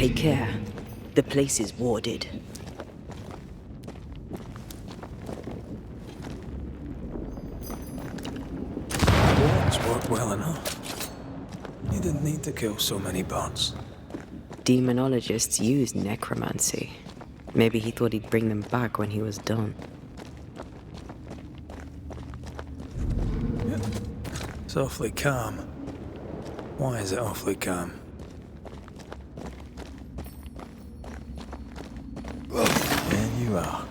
Take care. The place is warded. Wards worked well enough. You didn't need to kill so many bots. Demonologists use necromancy. Maybe he thought he'd bring them back when he was done. It's awfully calm. Why is it awfully calm? There you are.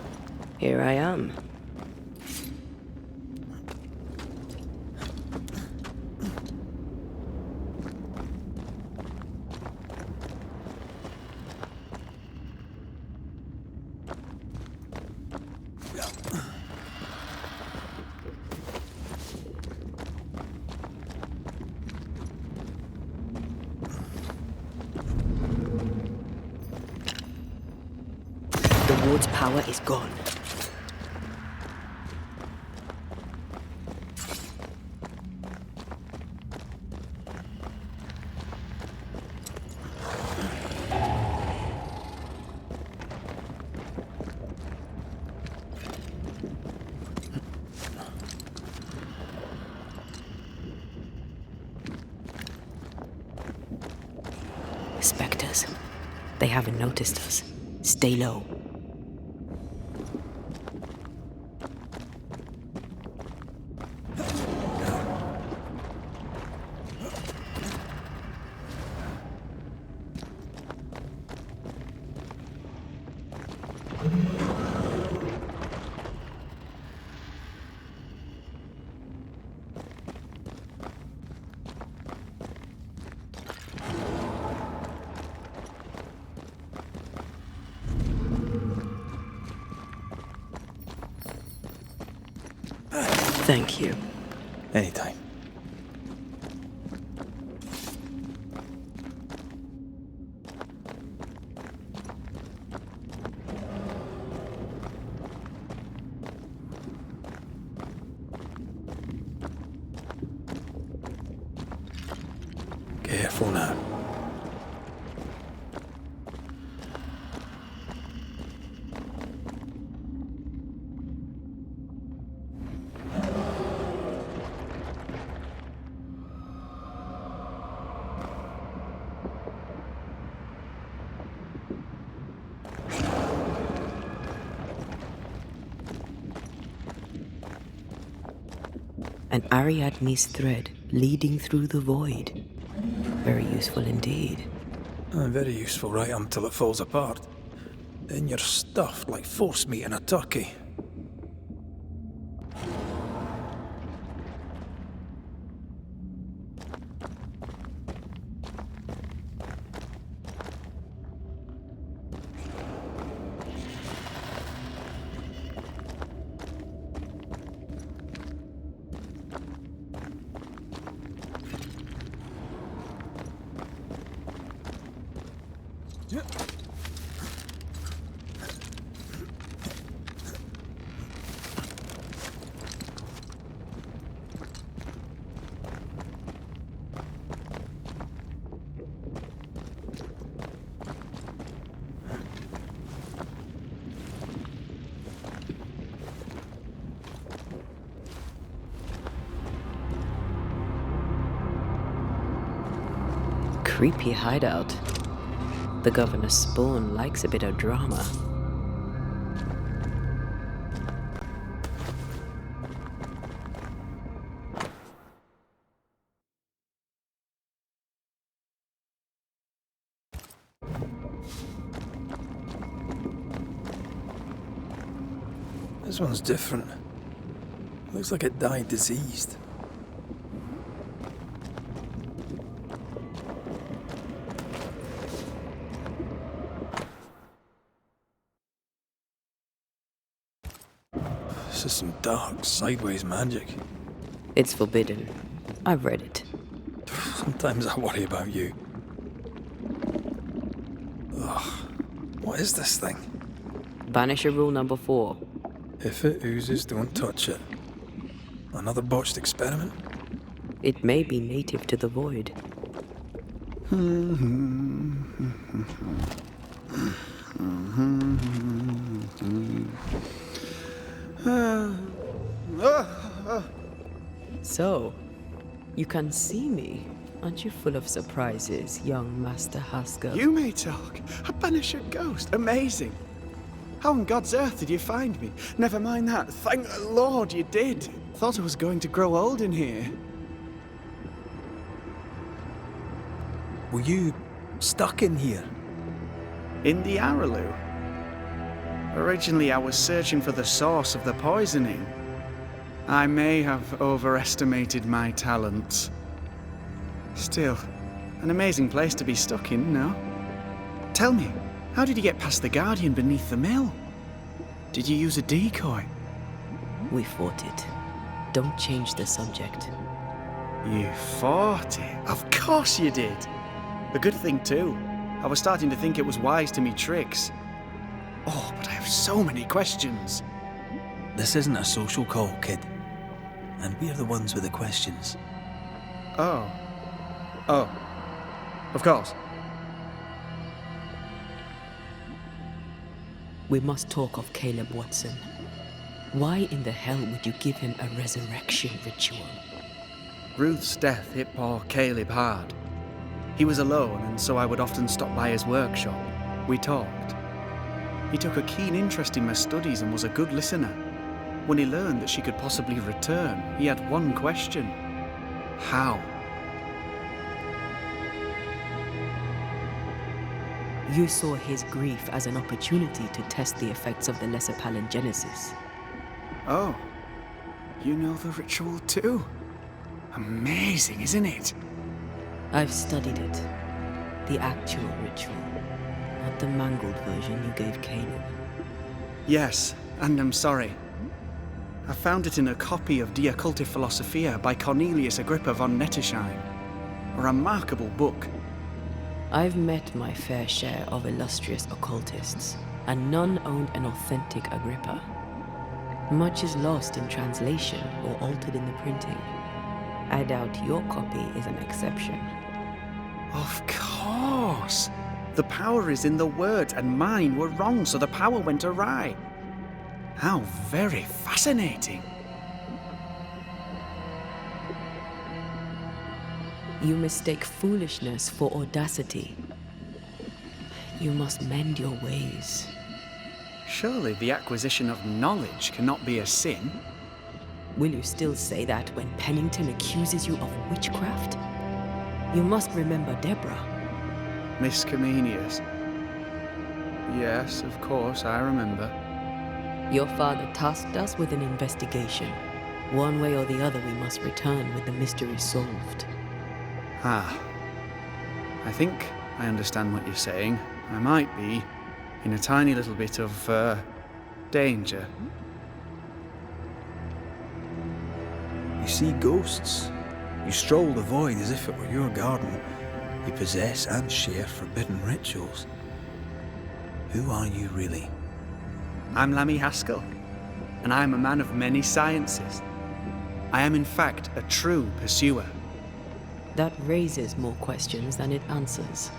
Here I am. The ward's power is gone. Spectres. They haven't noticed us. Stay low. Thank you. Anytime. Careful now. An Ariadne's thread leading through the void. Very useful indeed. Very useful right until it falls apart. Then you're stuffed like force meat in a turkey. Creepy hideout. The governor's spawn likes a bit of drama. This one's different. Looks like it died diseased. This is some dark, sideways magic. It's forbidden. I've read it. Sometimes I worry about you. Ugh. What is this thing? Banisher rule number 4. If it oozes, don't touch it. Another botched experiment? It may be native to the void. So, you can see me. Aren't you full of surprises, young Master Haskell? You may talk. A Banisher ghost. Amazing. How on God's earth did you find me? Never mind that. Thank the Lord you did. Thought I was going to grow old in here. Were you stuck in here? In the Araloo? Originally, I was searching for the source of the poisoning. I may have overestimated my talents. Still, an amazing place to be stuck in, no? Tell me, how did you get past the Guardian beneath the mill? Did you use a decoy? We fought it. Don't change the subject. You fought it? Of course you did! A good thing too. I was starting to think it was wise to me tricks. Oh, but I have so many questions. This isn't a social call, kid. And we're the ones with the questions. Oh. Oh. Of course. We must talk of Caleb Watson. Why in the hell would you give him a resurrection ritual? Ruth's death hit poor Caleb hard. He was alone, and so I would often stop by his workshop. We talked. He took a keen interest in my studies and was a good listener. When he learned that she could possibly return, he had one question. How? You saw his grief as an opportunity to test the effects of the lesser palingenesis. Oh. You know the ritual too? Amazing, isn't it? I've studied it. The actual ritual, not the mangled version you gave Caleb. Yes, and I'm sorry. I found it in a copy of De Occulti Philosophia by Cornelius Agrippa von Nettesheim. A remarkable book. I've met my fair share of illustrious occultists, and none owned an authentic Agrippa. Much is lost in translation or altered in the printing. I doubt your copy is an exception. Of course! The power is in the words, and mine were wrong, so the power went awry. How very fascinating. You mistake foolishness for audacity. You must mend your ways. Surely the acquisition of knowledge cannot be a sin. Will you still say that when Pennington accuses you of witchcraft? You must remember Deborah. Miss Comenius. Yes, of course, I remember. Your father tasked us with an investigation. One way or the other, we must return with the mystery solved. Ah. I think I understand what you're saying. I might be in a tiny little bit of, danger. You see ghosts. You stroll the void as if it were your garden. You possess and share forbidden rituals. Who are you really? I'm Lammy Haskell, and I am a man of many sciences. I am in fact a true pursuer. That raises more questions than it answers.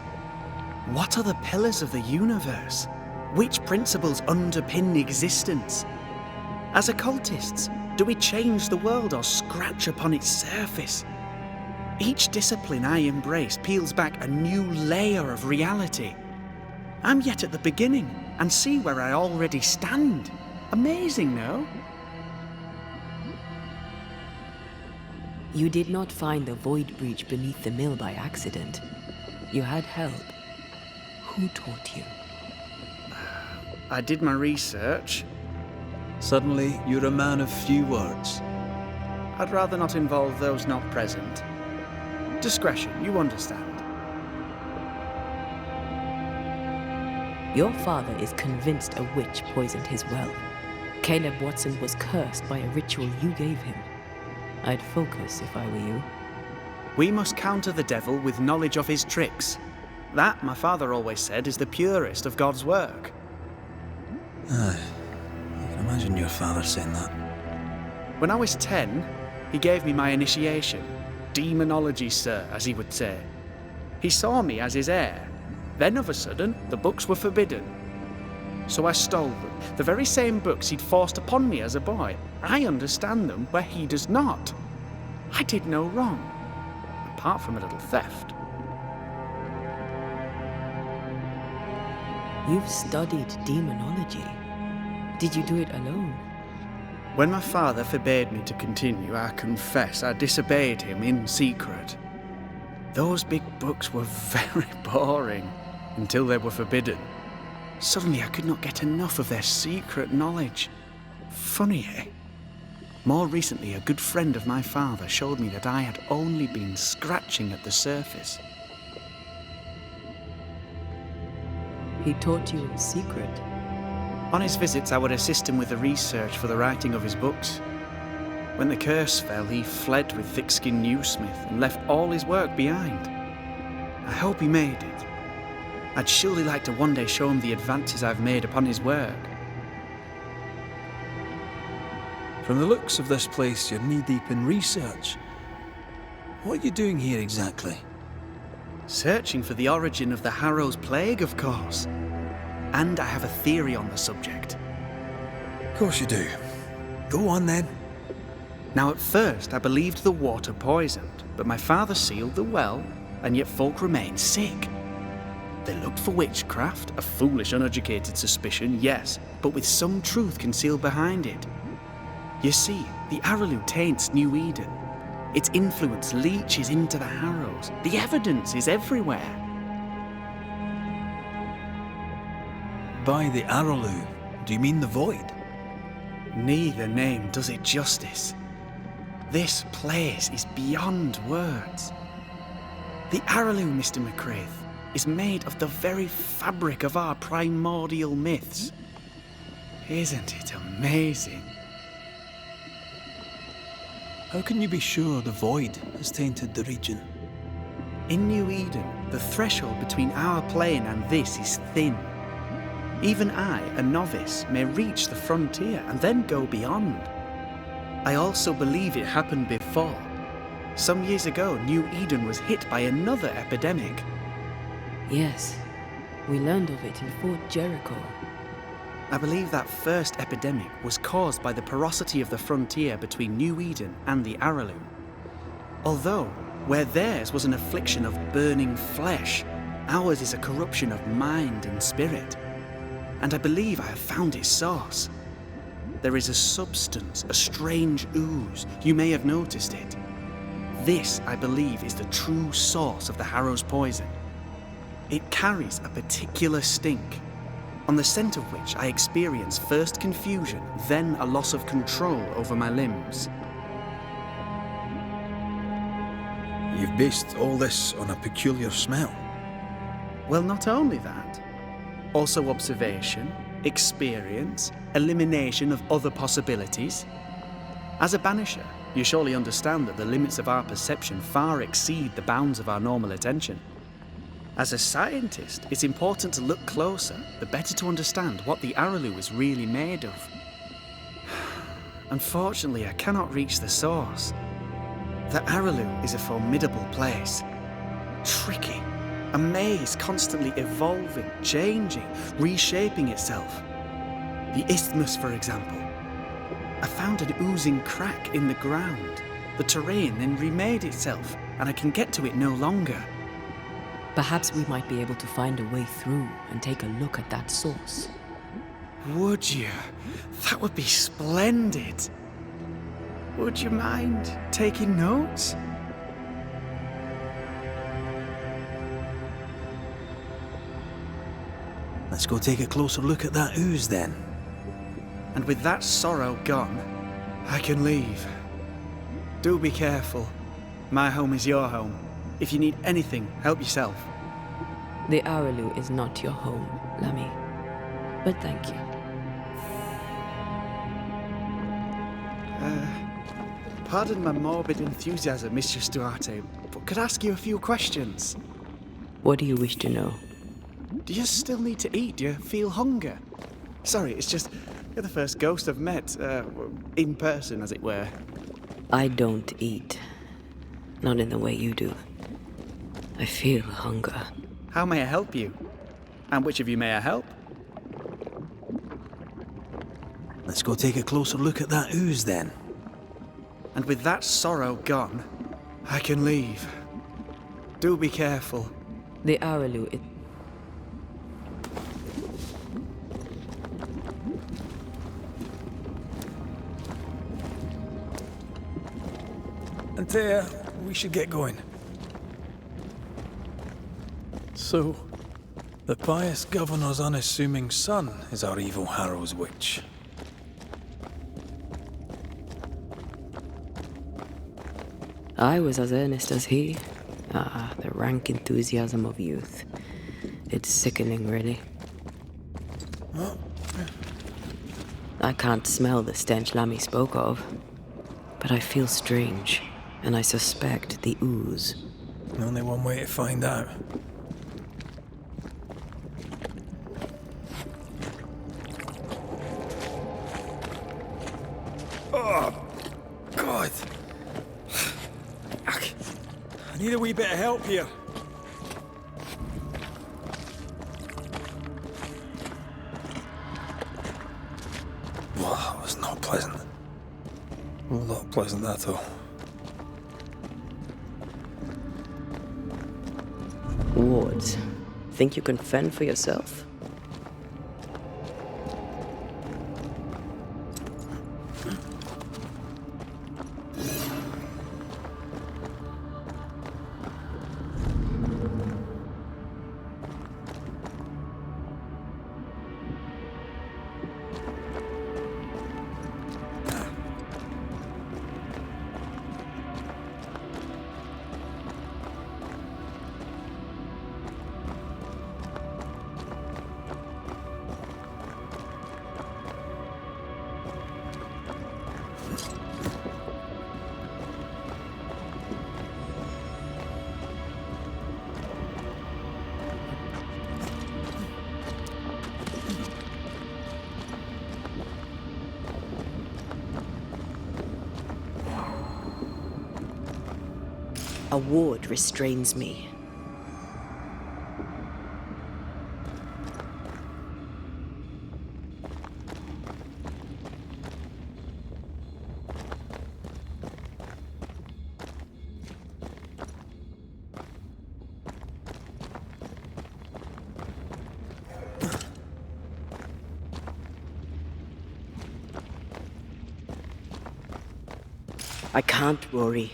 What are the pillars of the universe? Which principles underpin existence? As occultists, do we change the world or scratch upon its surface? Each discipline I embrace peels back a new layer of reality. I'm yet at the beginning, and see where I already stand. Amazing, no? You did not find the void breach beneath the mill by accident. You had help. Who taught you? I did my research. Suddenly, you're a man of few words. I'd rather not involve those not present. Discretion, you understand. Your father is convinced a witch poisoned his well. Caleb Watson was cursed by a ritual you gave him. I'd focus if I were you. We must counter the devil with knowledge of his tricks. That, my father always said, is the purest of God's work. Aye. I can imagine your father saying that. When I was 10, he gave me my initiation. Demonology, sir, as he would say. He saw me as his heir. Then of a sudden, the books were forbidden. So I stole them, the very same books he'd forced upon me as a boy. I understand them where he does not. I did no wrong, apart from a little theft. You've studied demonology. Did you do it alone? When my father forbade me to continue, I confess I disobeyed him in secret. Those big books were very boring until they were forbidden. Suddenly I could not get enough of their secret knowledge. Funny, eh? More recently, a good friend of my father showed me that I had only been scratching at the surface. He taught you in secret. On his visits, I would assist him with the research for the writing of his books. When the curse fell, he fled with thick-skinned newsmith and left all his work behind. I hope he made it. I'd surely like to one day show him the advances I've made upon his work. From the looks of this place, you're knee-deep in research. What are you doing here exactly? Searching for the origin of the Harrow's plague, of course. And I have a theory on the subject. Of course you do. Go on then. Now at first I believed the water poisoned, but my father sealed the well, and yet folk remained sick. They looked for witchcraft, a foolish, uneducated suspicion, yes, but with some truth concealed behind it. You see, the Araloo taints New Eden. Its influence leaches into the Harrows. The evidence is everywhere. By the Araloo, do you mean the Void? Neither name does it justice. This place is beyond words. The Araloo, Mr. McCraith, is made of the very fabric of our primordial myths. Isn't it amazing? How can you be sure the Void has tainted the region? In New Eden, the threshold between our plane and this is thin. Even I, a novice, may reach the frontier and then go beyond. I also believe it happened before. Some years ago, New Eden was hit by another epidemic. Yes, we learned of it in Fort Jericho. I believe that first epidemic was caused by the porosity of the frontier between New Eden and the Araloo. Although, where theirs was an affliction of burning flesh, ours is a corruption of mind and spirit. And I believe I have found its source. There is a substance, a strange ooze. You may have noticed it. This, I believe, is the true source of the Harrow's poison. It carries a particular stink, on the scent of which I experience first confusion, then a loss of control over my limbs. You've based all this on a peculiar smell. Well, not only that. Also observation, experience, elimination of other possibilities. As a Banisher, you surely understand that the limits of our perception far exceed the bounds of our normal attention. As a scientist, it's important to look closer, the better to understand what the Araloo is really made of. Unfortunately, I cannot reach the source. The Araloo is a formidable place. Tricky. A maze constantly evolving, changing, reshaping itself. The isthmus, for example. I found an oozing crack in the ground. The terrain then remade itself, and I can get to it no longer. Perhaps we might be able to find a way through and take a look at that source. Would you? That would be splendid. Would you mind taking notes? Let's go take a closer look at that ooze then. And with that sorrow gone, I can leave. Do be careful. My home is your home. If you need anything, help yourself. The Araloo is not your home, Lammy. But thank you. Pardon my morbid enthusiasm, Mistress Duarte, but could I ask you a few questions? What do you wish to know? Do you still need to eat? Do you feel hunger? Sorry, it's just, you're the first ghost I've met, in person, as it were. I don't eat. Not in the way you do. I feel hunger. How may I help you? And which of you may I help? Let's go take a closer look at that ooze then. And with that sorrow gone, I can leave. Do be careful. The Araloo, Antea, we should get going. So, the pious governor's unassuming son is our evil Harrow's witch. I was as earnest as he. Ah, the rank enthusiasm of youth. It's sickening, really. I can't smell the stench Lammy spoke of, but I feel strange, and I suspect the ooze. Only one way to find out. Oh, God. I need a wee bit of help here. Well, that was not pleasant. Well, not pleasant at all. Wards, think you can fend for yourself? A ward restrains me. I can't worry.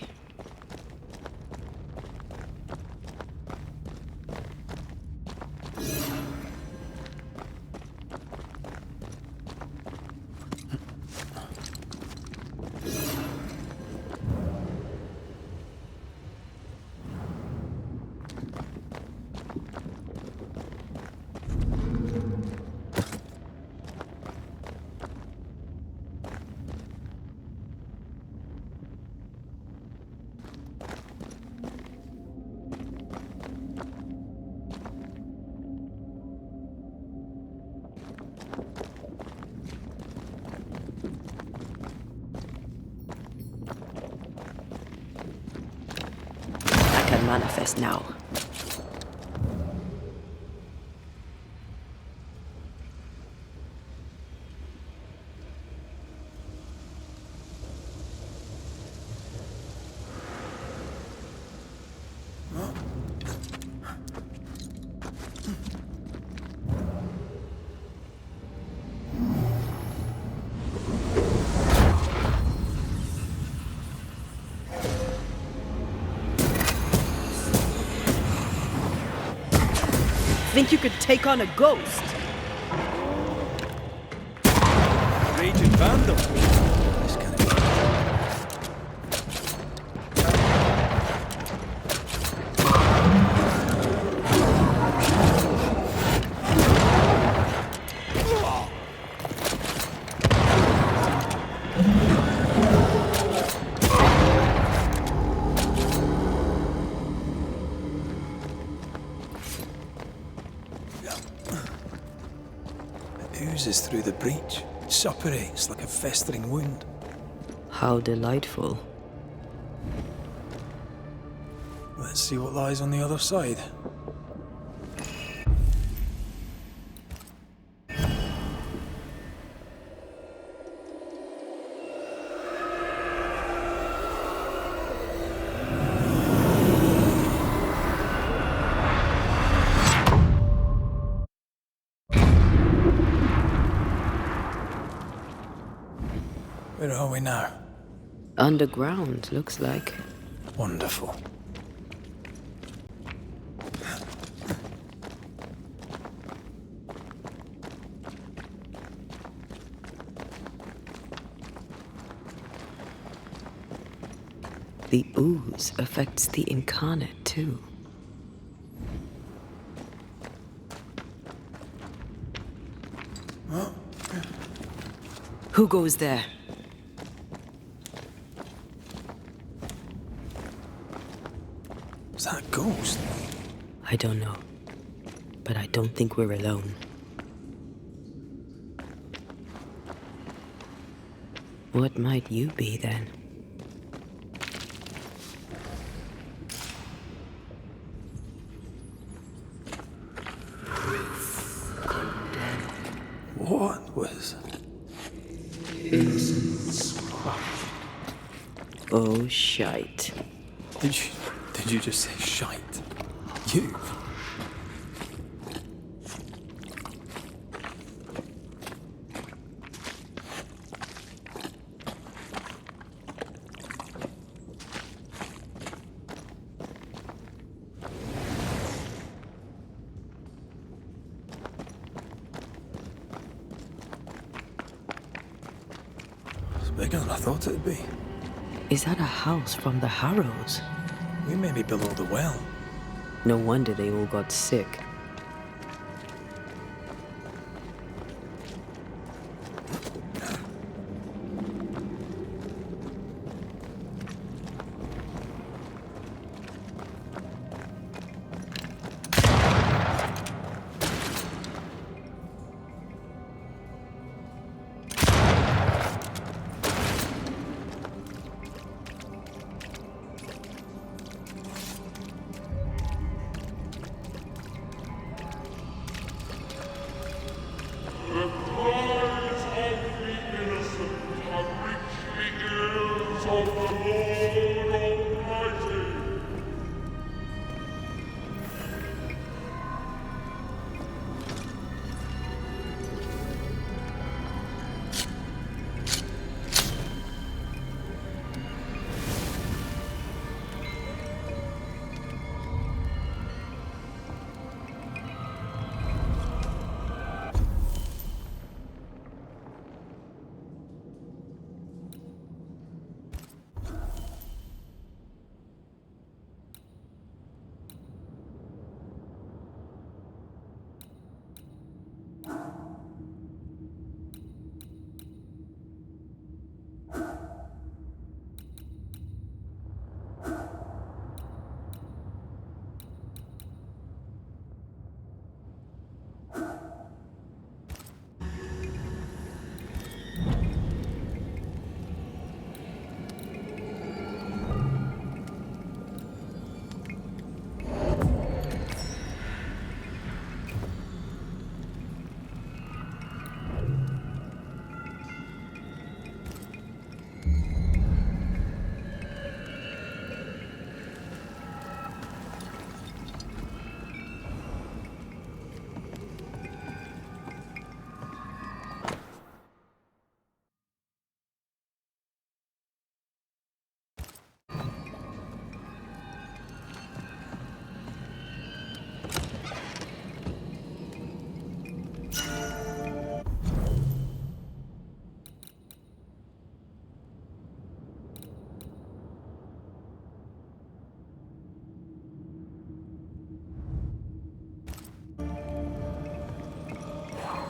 Manifest now. Think you could take on a ghost? Raging Vandal. This kind of... oozes through the breach. It suppurates like a festering wound. How delightful. Let's see what lies on the other side. Where are we now? Underground, looks like. Wonderful. The ooze affects the incarnate too. Who goes there? Is that a ghost? I don't know. But I don't think we're alone. What might you be then? What was... Oh, shite. Did you just say shite? You? It's bigger than I thought it'd be. Is that a house from the Harrows? We may be below the well. No wonder they all got sick.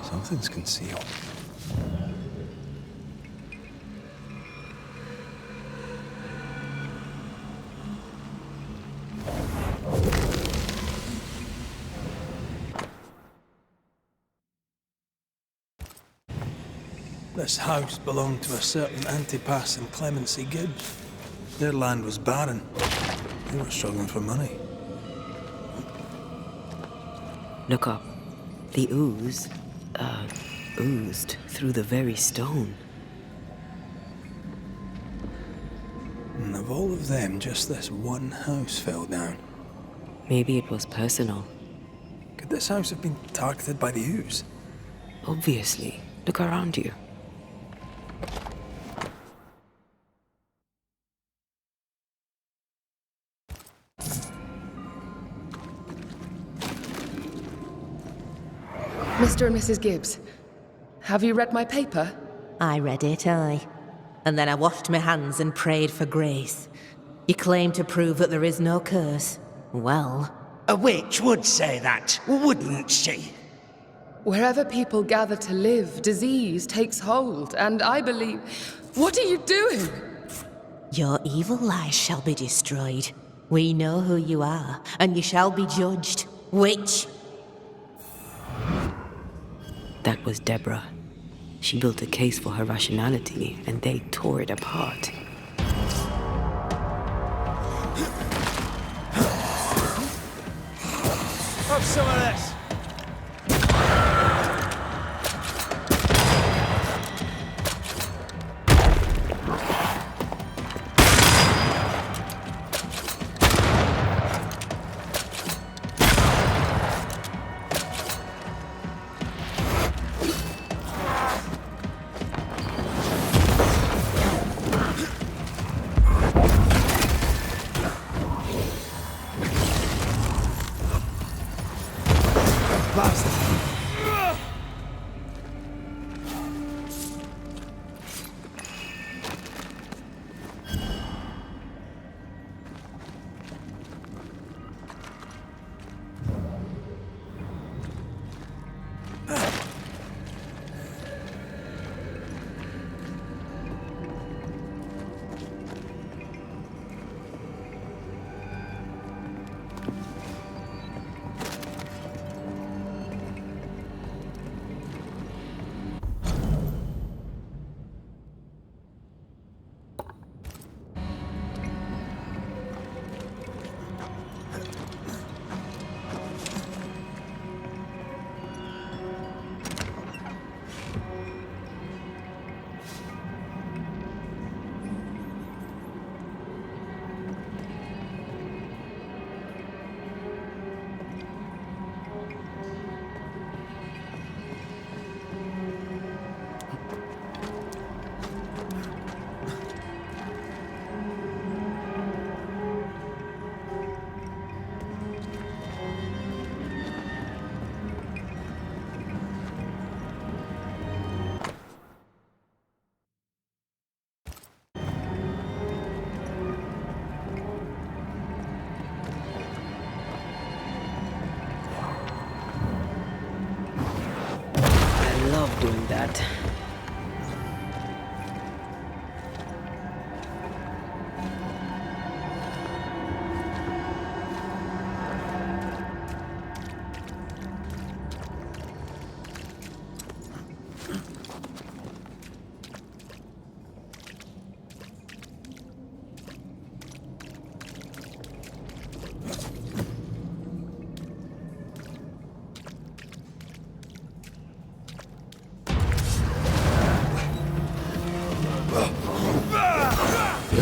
Something's concealed. This house belonged to a certain Antipas and Clemency Gibbs. Their land was barren. They were struggling for money. Look up. The ooze, oozed through the very stone. And of all of them, just this one house fell down. Maybe it was personal. Could this house have been targeted by the ooze? Obviously. Look around you. Mr. and Mrs. Gibbs, have you read my paper? I read it, aye. And then I washed my hands and prayed for grace. You claim to prove that there is no curse. Well, A witch would say that, wouldn't she? Wherever people gather to live, disease takes hold, and I believe... What are you doing? your evil lies shall be destroyed. We know who you are, and you shall be judged. Witch! That was Deborah. She built a case for her rationality, and they tore it apart. Have some of this! I love doing that.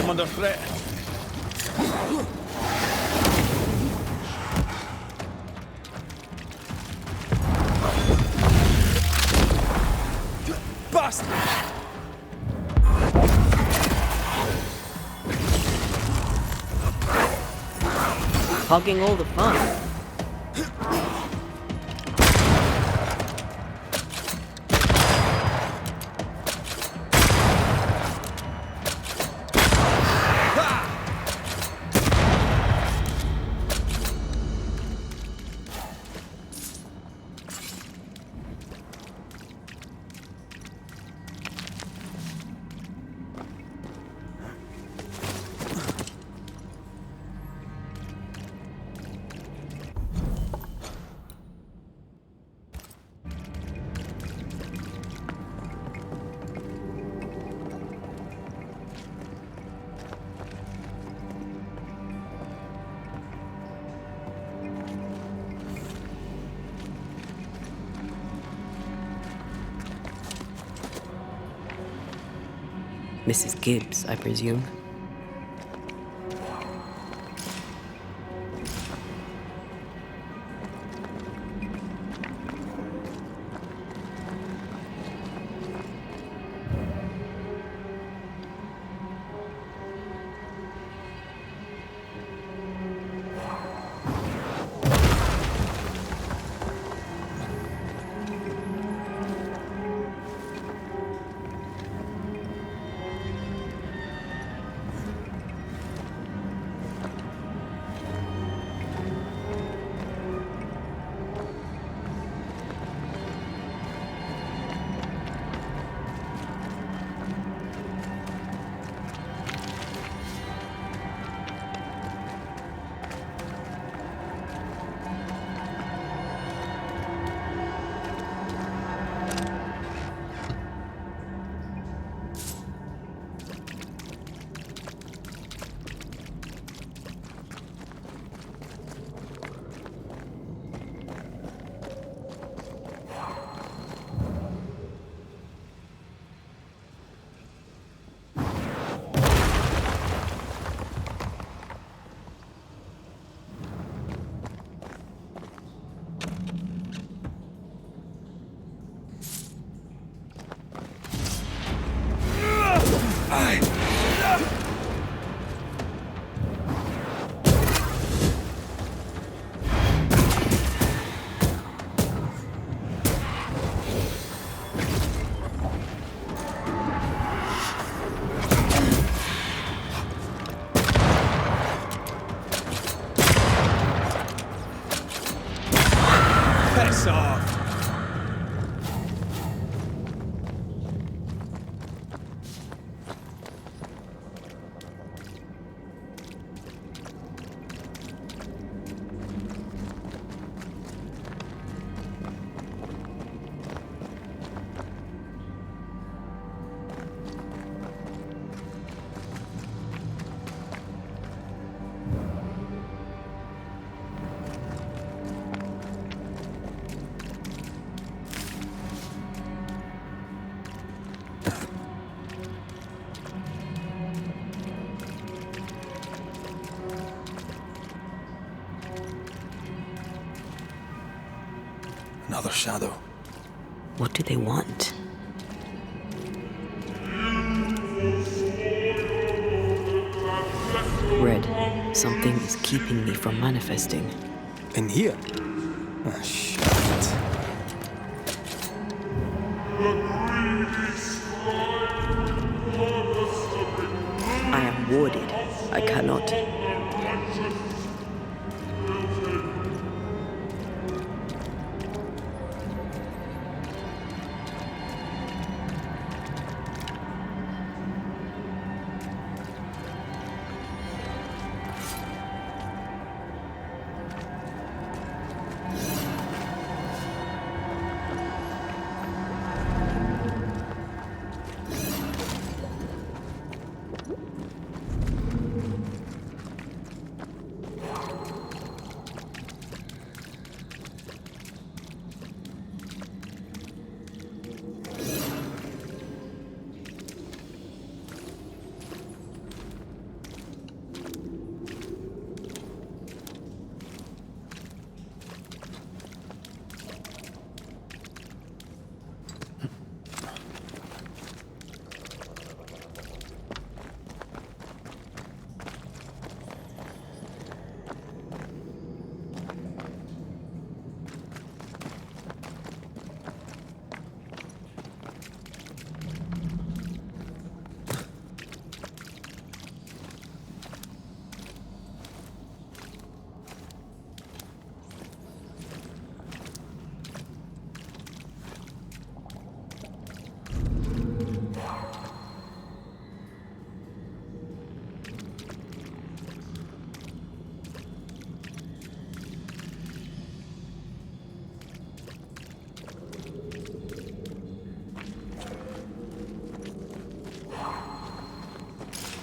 I'm under threat. Bastard! Hogging all the fun. Mrs. Gibbs, I presume. Piss off! Another shadow. What do they want? Red, something is keeping me from manifesting. In here? Ah, shit. I am warded. I cannot.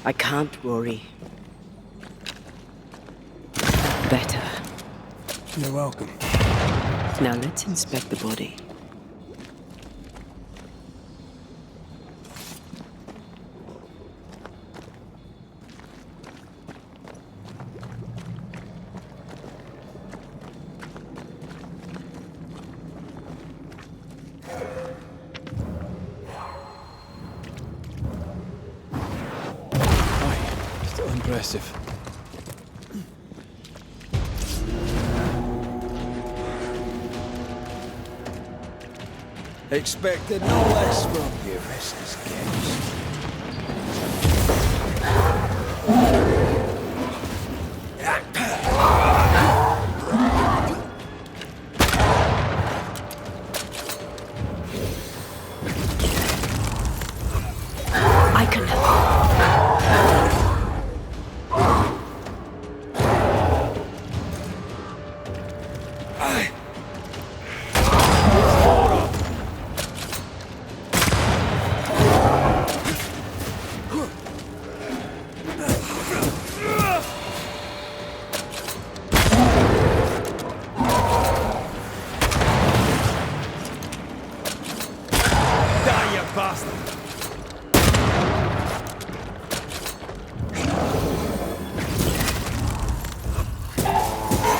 I can't, Rory. Better. You're welcome. Now let's inspect the body. impressive. Expected no less from you, Mrs. Gibbs. I can help.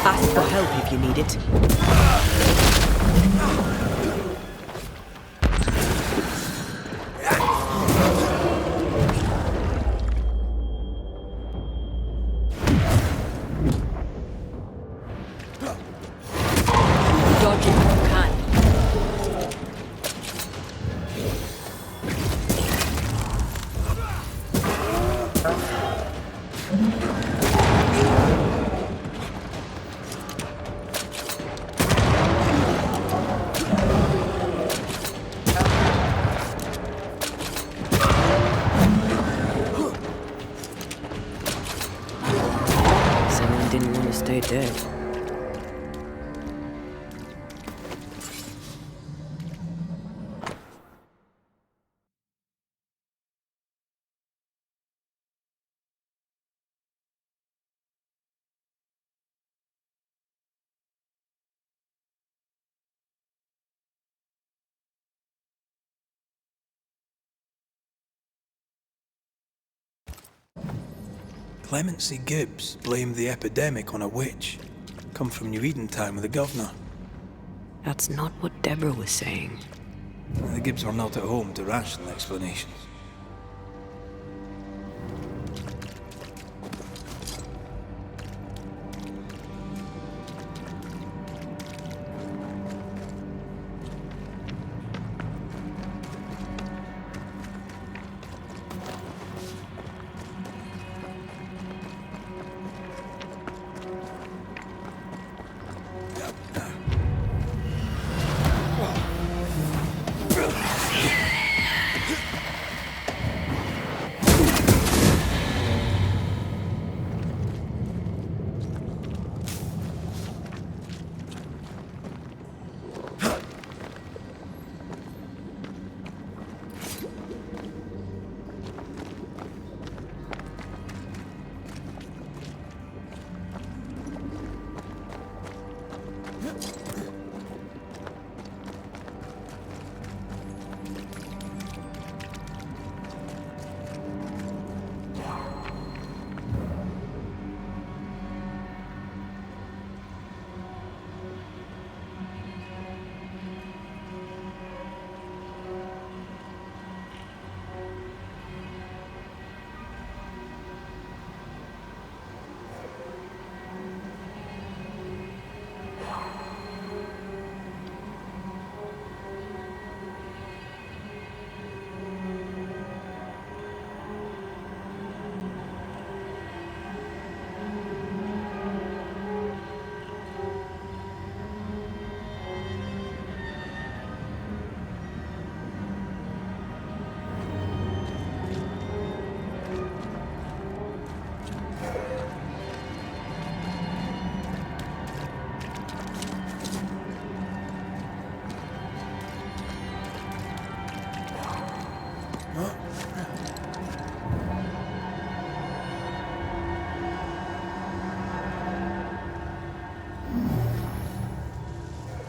Ask for help if you need it. Dodge it if you can. Someone didn't want to stay dead. Clemency Gibbs blamed the epidemic on a witch. Come from New Eden time with the governor. That's not what Deborah was saying. The Gibbs were not at home to rational explanations.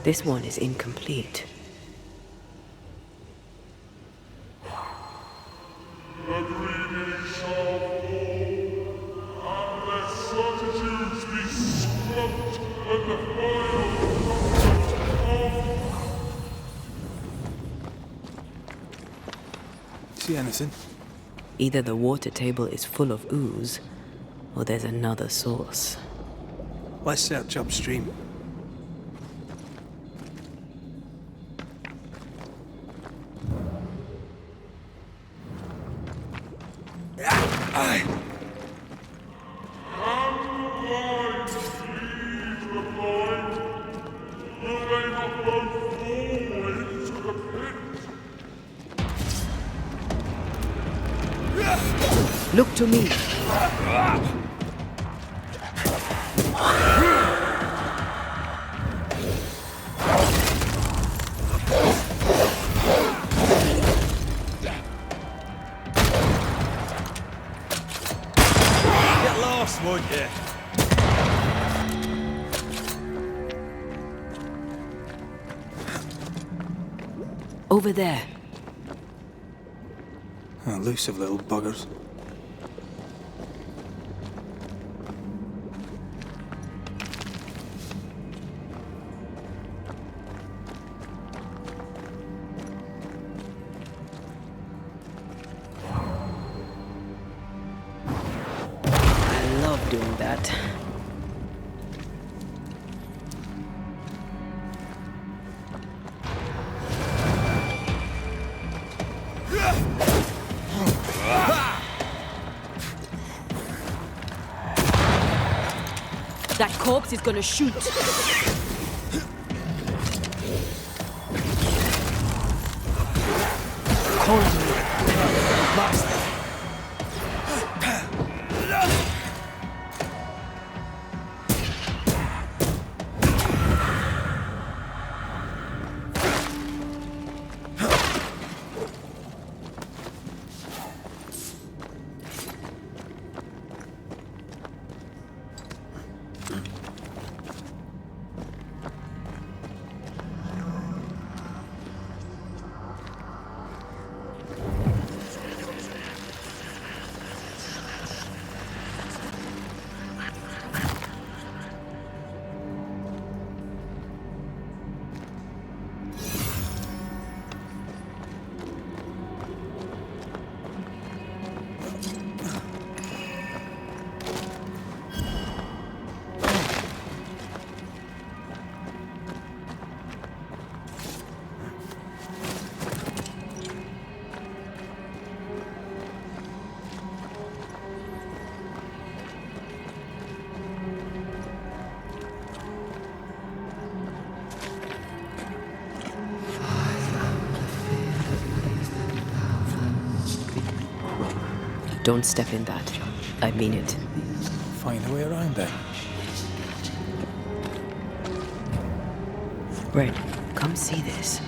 This one is incomplete. See anything? Either the water table is full of ooze, or there's another source. Let's search upstream. Look to me. Get lost, won't you? Over there. Elusive little buggers. I love doing that. That corpse is gonna shoot. Don't step in that. I mean it. Find a way around it. Red, come see this.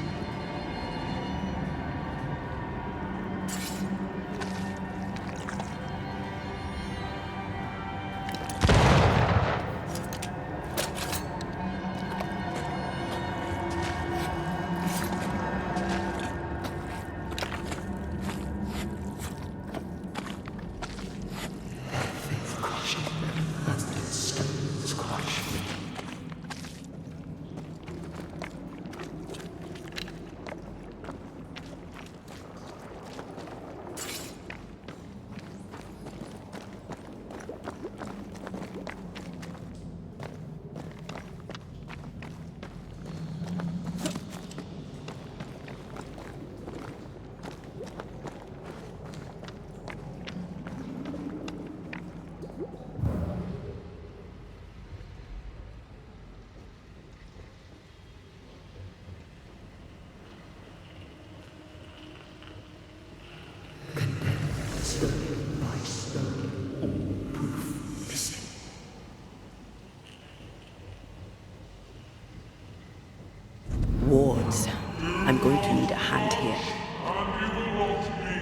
Wards. I'm going to need a hand here. And you will not be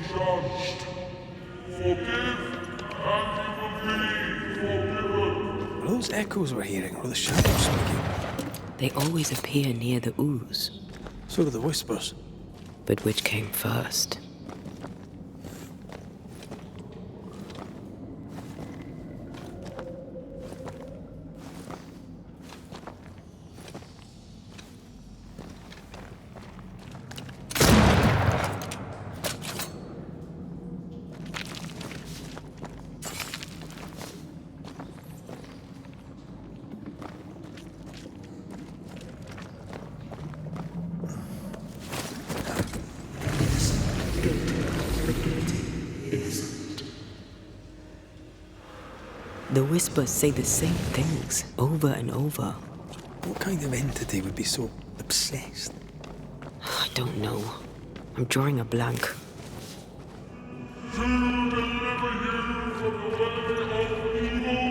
judged. Forgive, and you will be forgiven. Were those echoes we're hearing, or the shadows speaking? They always appear near the ooze. So do the whispers. But which came first? The whispers say the same things over and over. What kind of entity would be so obsessed? I don't know. I'm drawing a blank. To deliver you from the way of evil,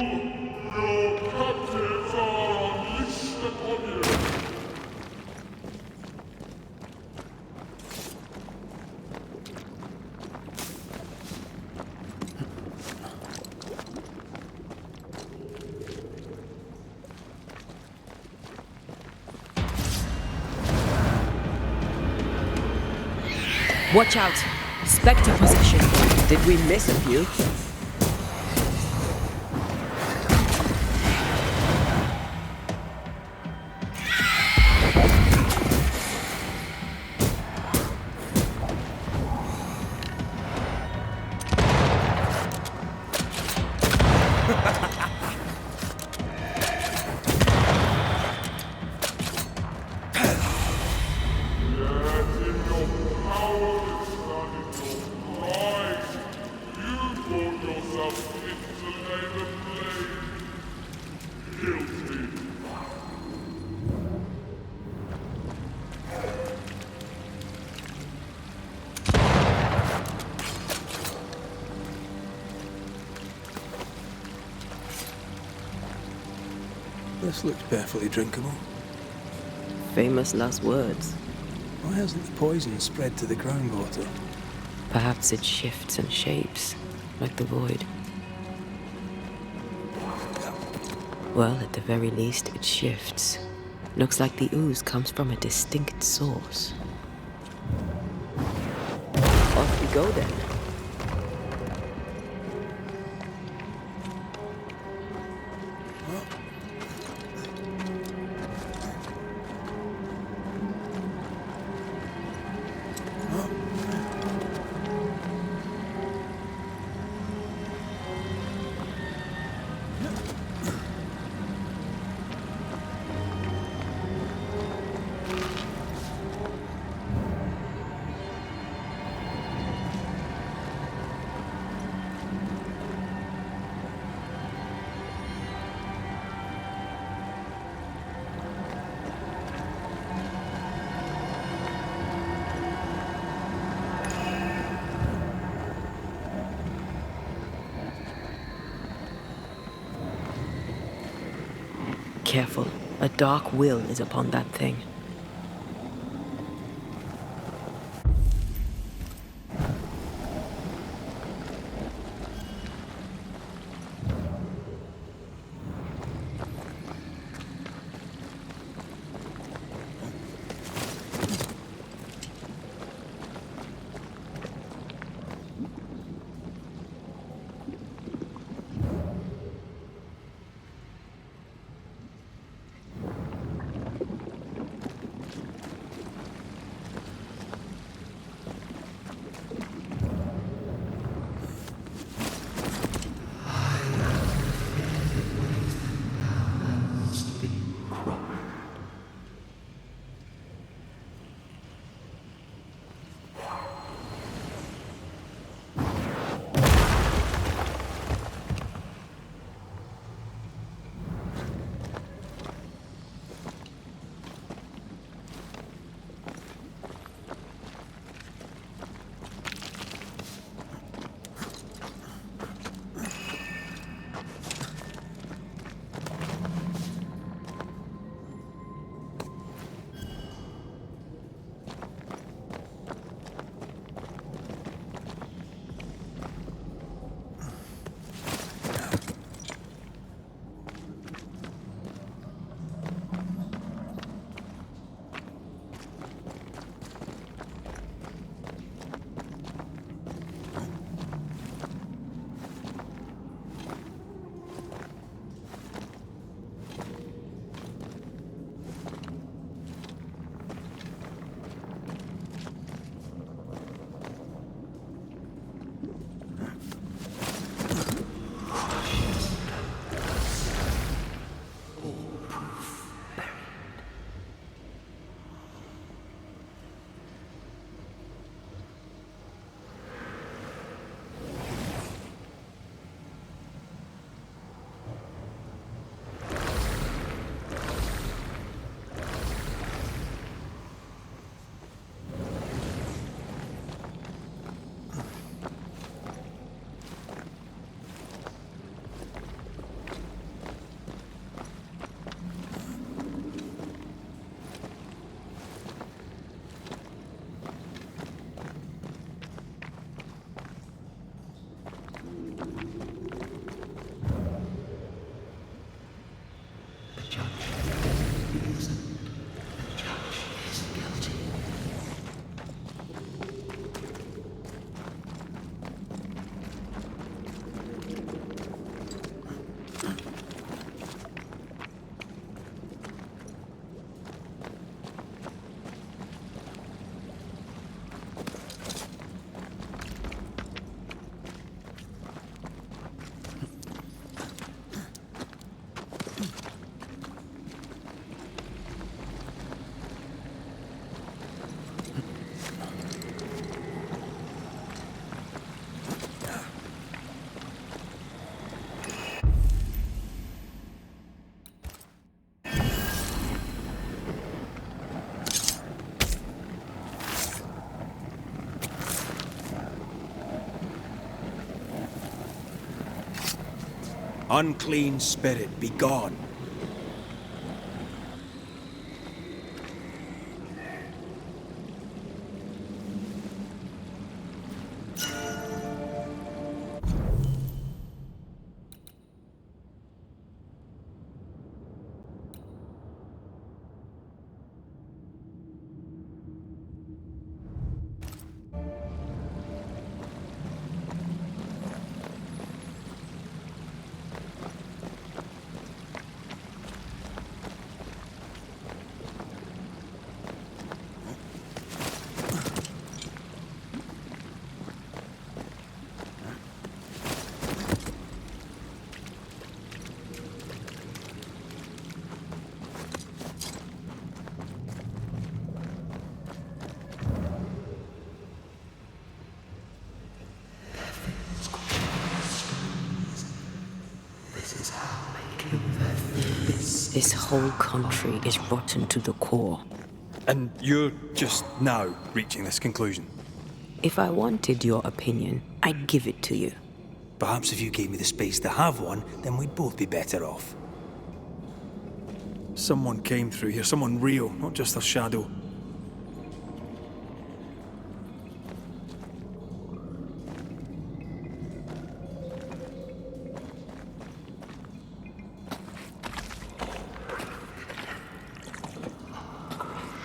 your captives are unleashed upon you. Watch out! Spectre possession. Did we miss a few? This looks perfectly drinkable. Famous last words. Why hasn't the poison spread to the groundwater? Perhaps it shifts and shapes, like the void. Well, at the very least, it shifts. Looks like the ooze comes from a distinct source. Off we go then. Careful. A dark will is upon that thing. Unclean spirit, be gone. This whole country is rotten to the core. And you're just now reaching this conclusion? If I wanted your opinion, I'd give it to you. Perhaps if you gave me the space to have one, then we'd both be better off. Someone came through here, someone real, not just a shadow.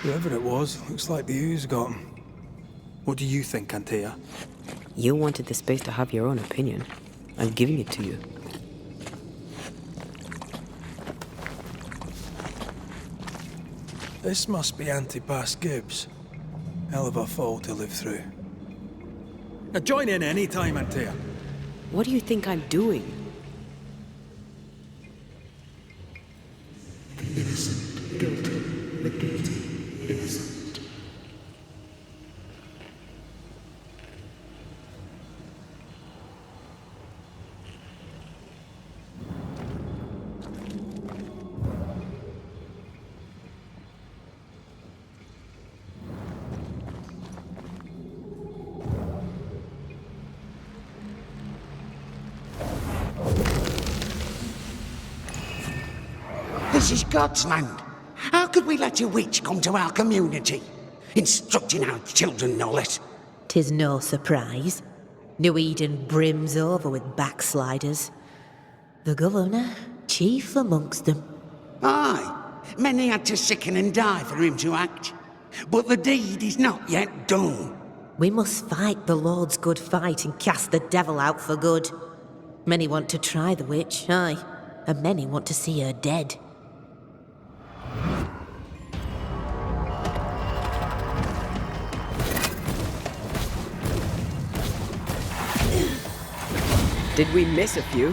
Whoever it was, looks like the ooze got him. What do you think, Antea? You wanted the space to have your own opinion. I'm giving it to you. This must be Antipas Gibbs. Hell of a fall to live through. Now join in any time, Antea. What do you think I'm doing? Innocent, guilty, the guilty, innocent. This is God's land. How could we let a witch come to our community? Instructing our children, no less. 'Tis no surprise. New Eden brims over with backsliders. The governor, chief amongst them. Aye, many had to sicken and die for him to act. But the deed is not yet done. We must fight the Lord's good fight and cast the devil out for good. Many want to try the witch, aye, and many want to see her dead. Did we miss a few?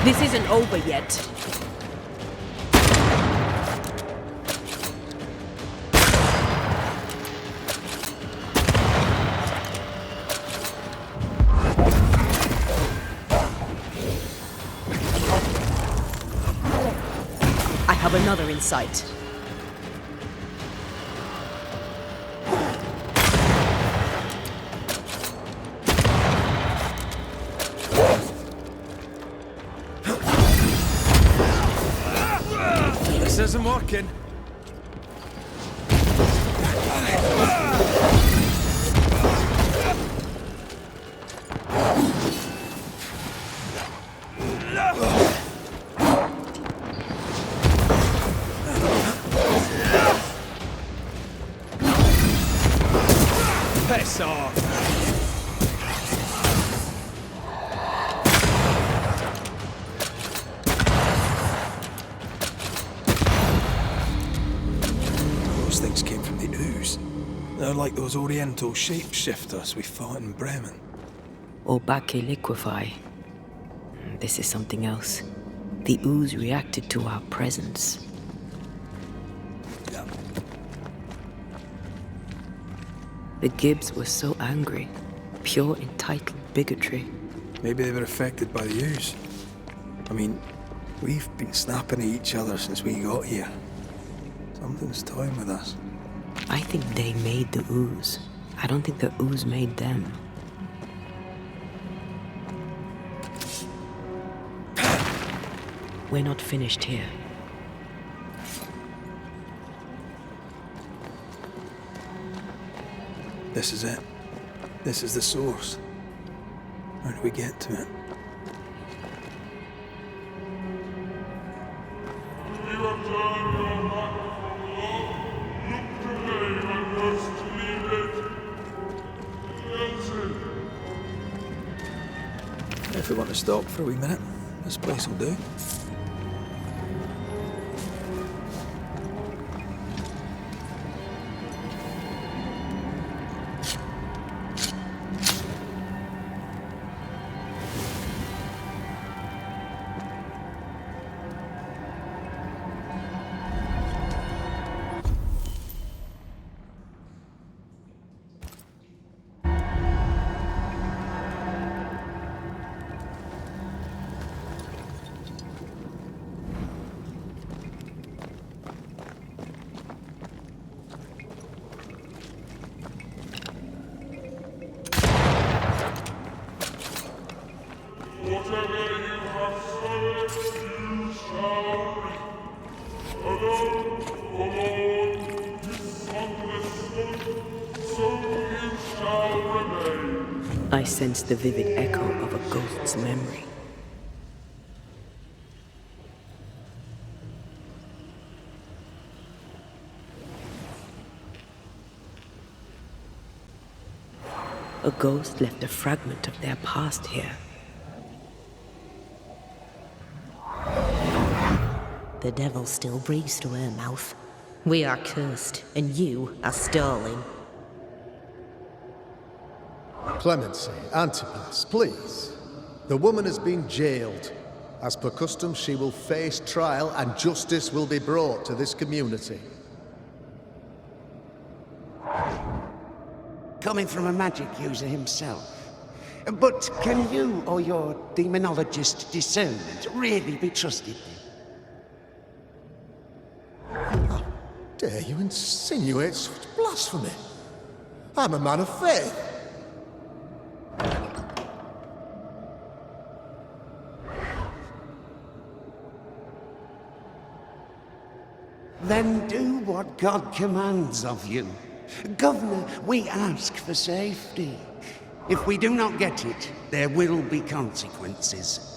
This isn't over yet. I have another in sight. This isn't working. Piss off! Those things came from the ooze. They're like those oriental shapeshifters we fought in Bremen. Obake liquefy. This is something else. The ooze reacted to our presence. The Gibbs were so angry. Pure entitled bigotry. Maybe they were affected by the ooze. I mean, we've been snapping at each other since we got here. Something's toying with us. I think they made the ooze. I don't think the ooze made them. We're not finished here. This is it. This is the source. How do we get to it? You have turned your back from love. Look today and first leave it. Yes, If we want to stop for a wee minute, this place will do. whatever you have sown, you shall reap. Alone, forlorn, misunderstood, so you shall remain. I sense the vivid echo of a ghost's memory. A ghost left a fragment of their past here. The devil still breathes through her mouth. We are cursed, and you are stolen. Clemency, Antipas, please. The woman has been jailed. As per custom, she will face trial and justice will be brought to this community. Coming from a magic user himself. But can you or your demonologist discernment really be trusted? How dare you insinuate such blasphemy? I'm a man of faith. Then do what God commands of you. Governor, we ask for safety. If we do not get it, there will be consequences.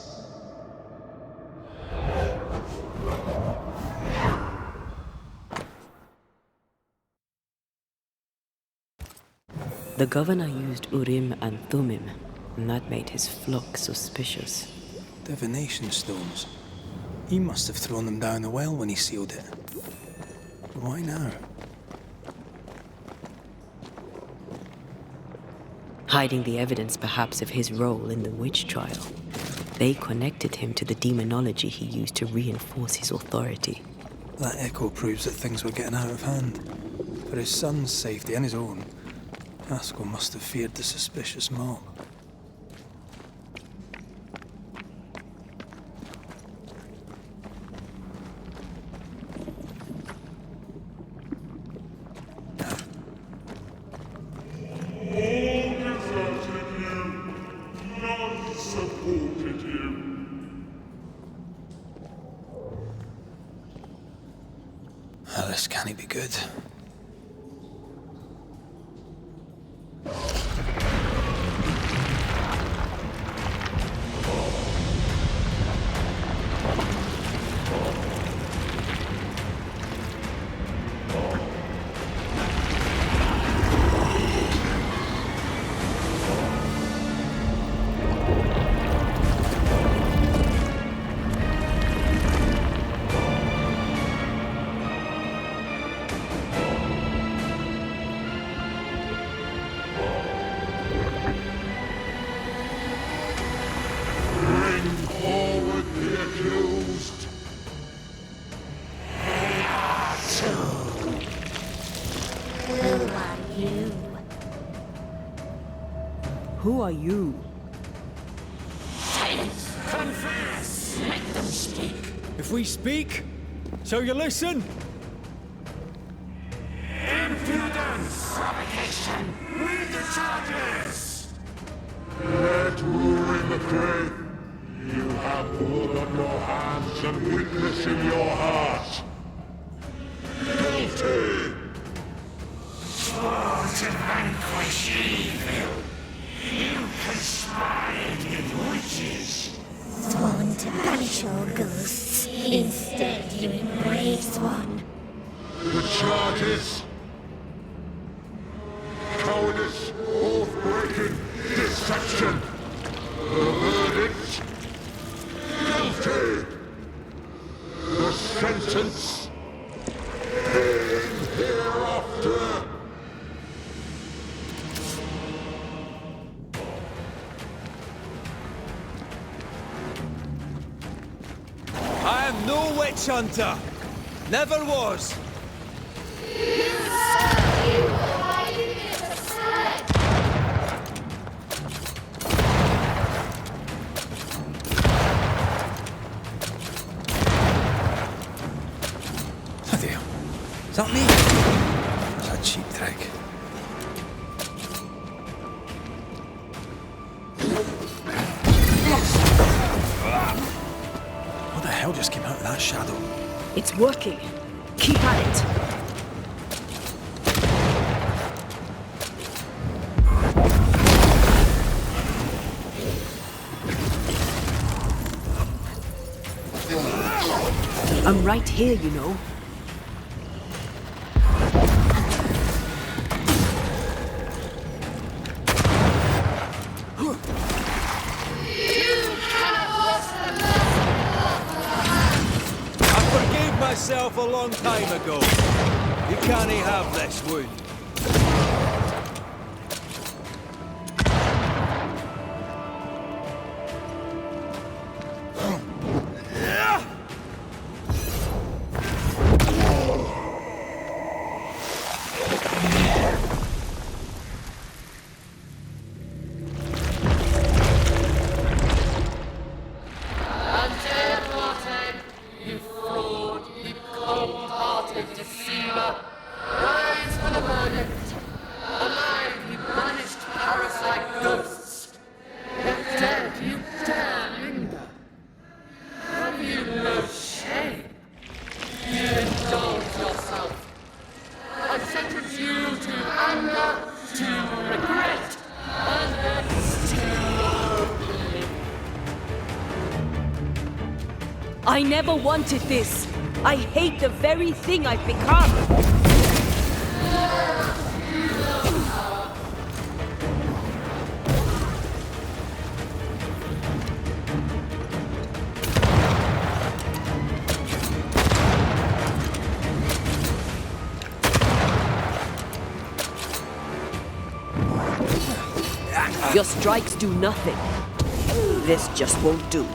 The governor used Urim and Thummim, and that made his flock suspicious. Divination stones. He must have thrown them down the well when he sealed it. But why now? Hiding the evidence perhaps of his role in the witch trial. They connected him to the demonology he used to reinforce his authority. That echo proves that things were getting out of hand. For his son's safety and his own, Haskell must have feared the suspicious mob. This can't be good. Who are you? Silence! Confess! Let them speak! If we speak, so you listen? Provocation! Read the charges! Let who in the grave? You have blood on your hands and weakness in your heart. Guilty! Swore to vanquish evil. You conspired with witches. Sworn to banish all ghosts. Instead, you embrace one. The charges. Cowardice, oath-breaking, deception. The verdict. Guilty. The sentence. Pain hereafter. I am no witch hunter. Never was. Is that me? That's a cheap trick. What the hell just came out of that shadow? It's working. Keep at it. I'm right here, you know. Myself a long time ago. You can't have this wound. I never wanted this. I hate the very thing I've become. Your strikes do nothing. This just won't do.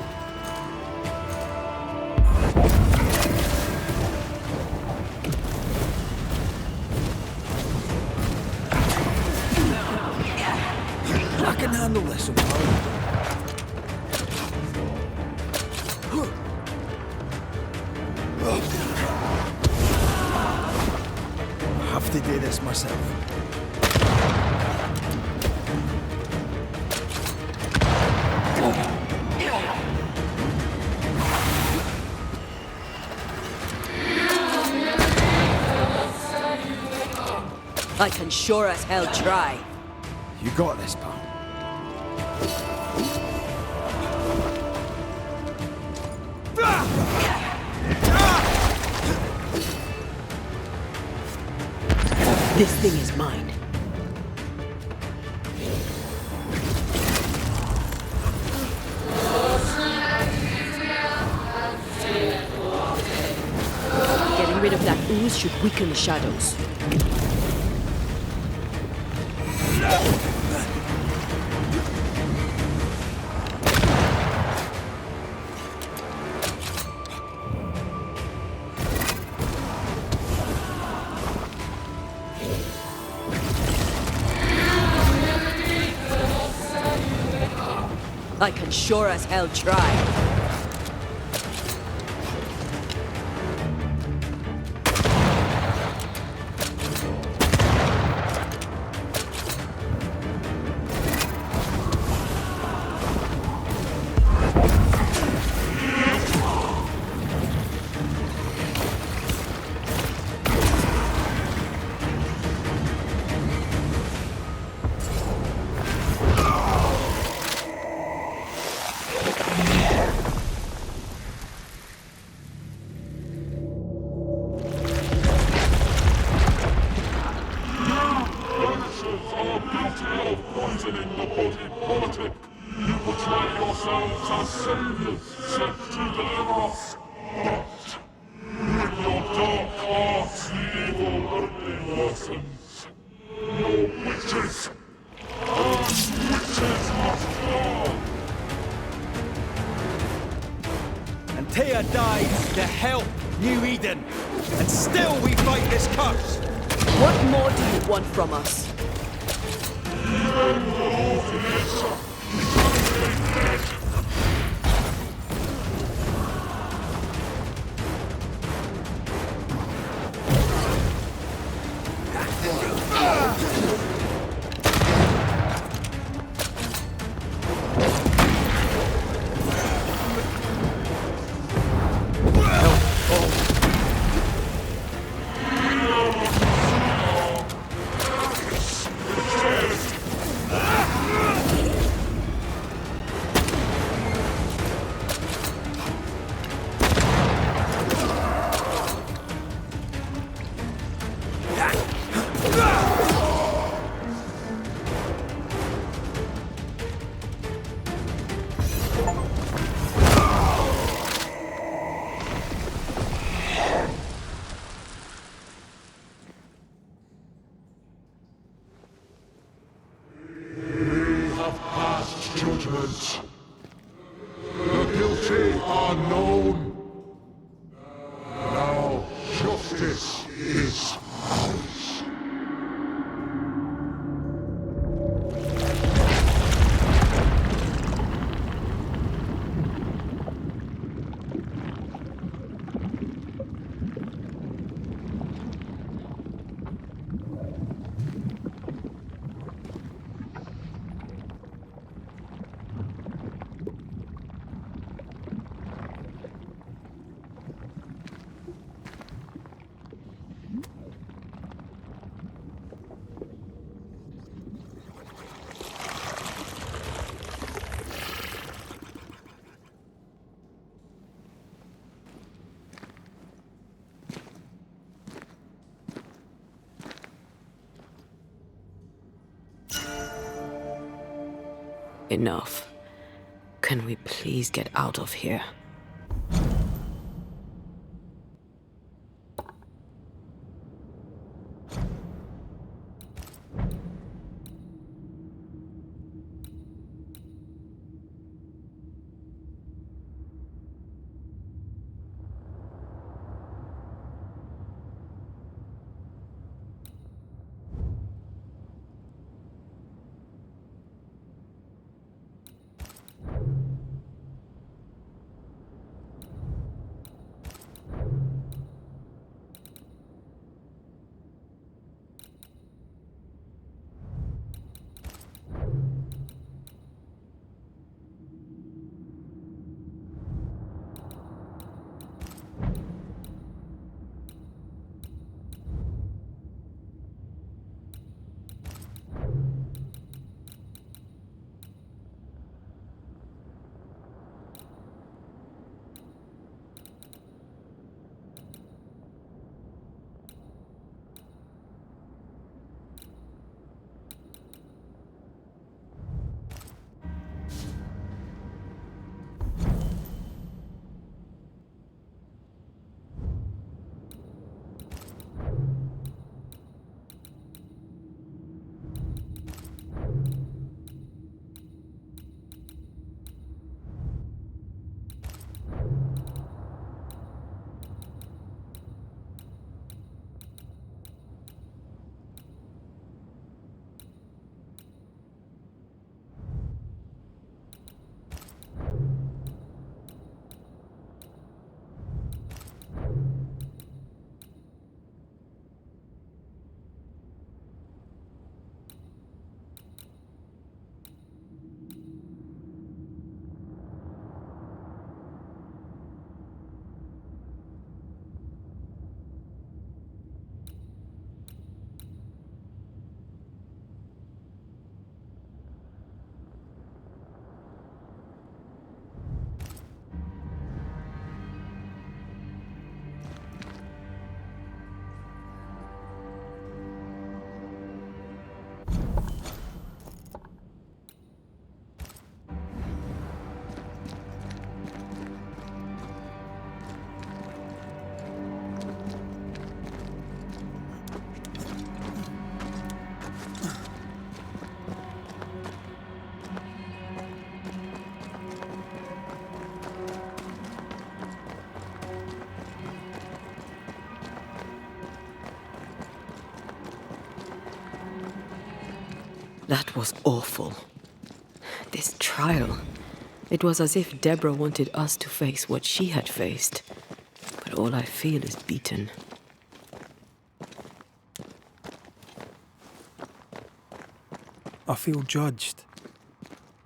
I can handle this somehow. I have to do this myself. I can sure as hell try. You got this, pal. This thing is mine. Getting rid of that ooze should weaken the shadows. I can sure as hell try. poisoning the body politic. You portray yourselves as saviors sent to deliver us. But with your dark arts, the evil only worsens. No witches! Witches must fall! And Taya died to help New Eden. And still we fight this curse! What more do you want from us? Judgment. The guilty are known. Now justice is ours. Enough. Can we please get out of here? That was awful. This trial. It was as if Deborah wanted us to face what she had faced. But all I feel is beaten. I feel judged.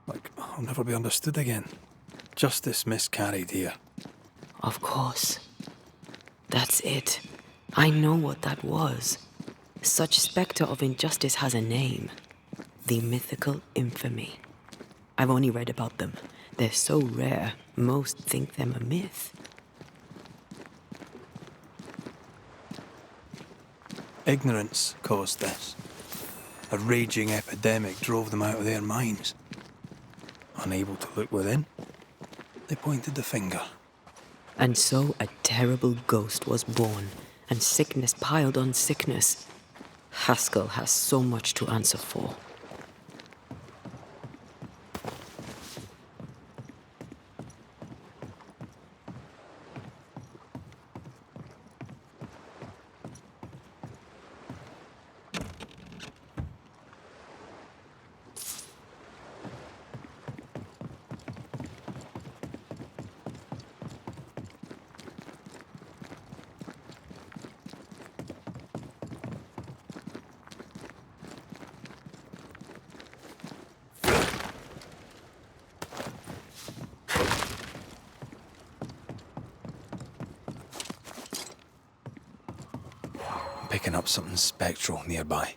Like I'll never be understood again. Justice miscarried here. Of course. That's it. I know what that was. Such spectre of injustice has a name. The mythical infamy. I've only read about them. They're so rare, most think them a myth. Ignorance caused this. A raging epidemic drove them out of their minds. Unable to look within, they pointed the finger. And so a terrible ghost was born, and sickness piled on sickness. Haskell has so much to answer for. Picking up something spectral nearby.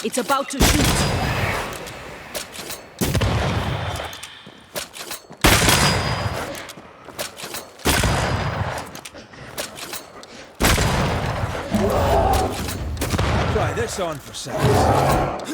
It's about to shoot. Try this on for seconds.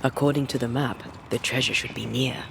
According to the map, the treasure should be near.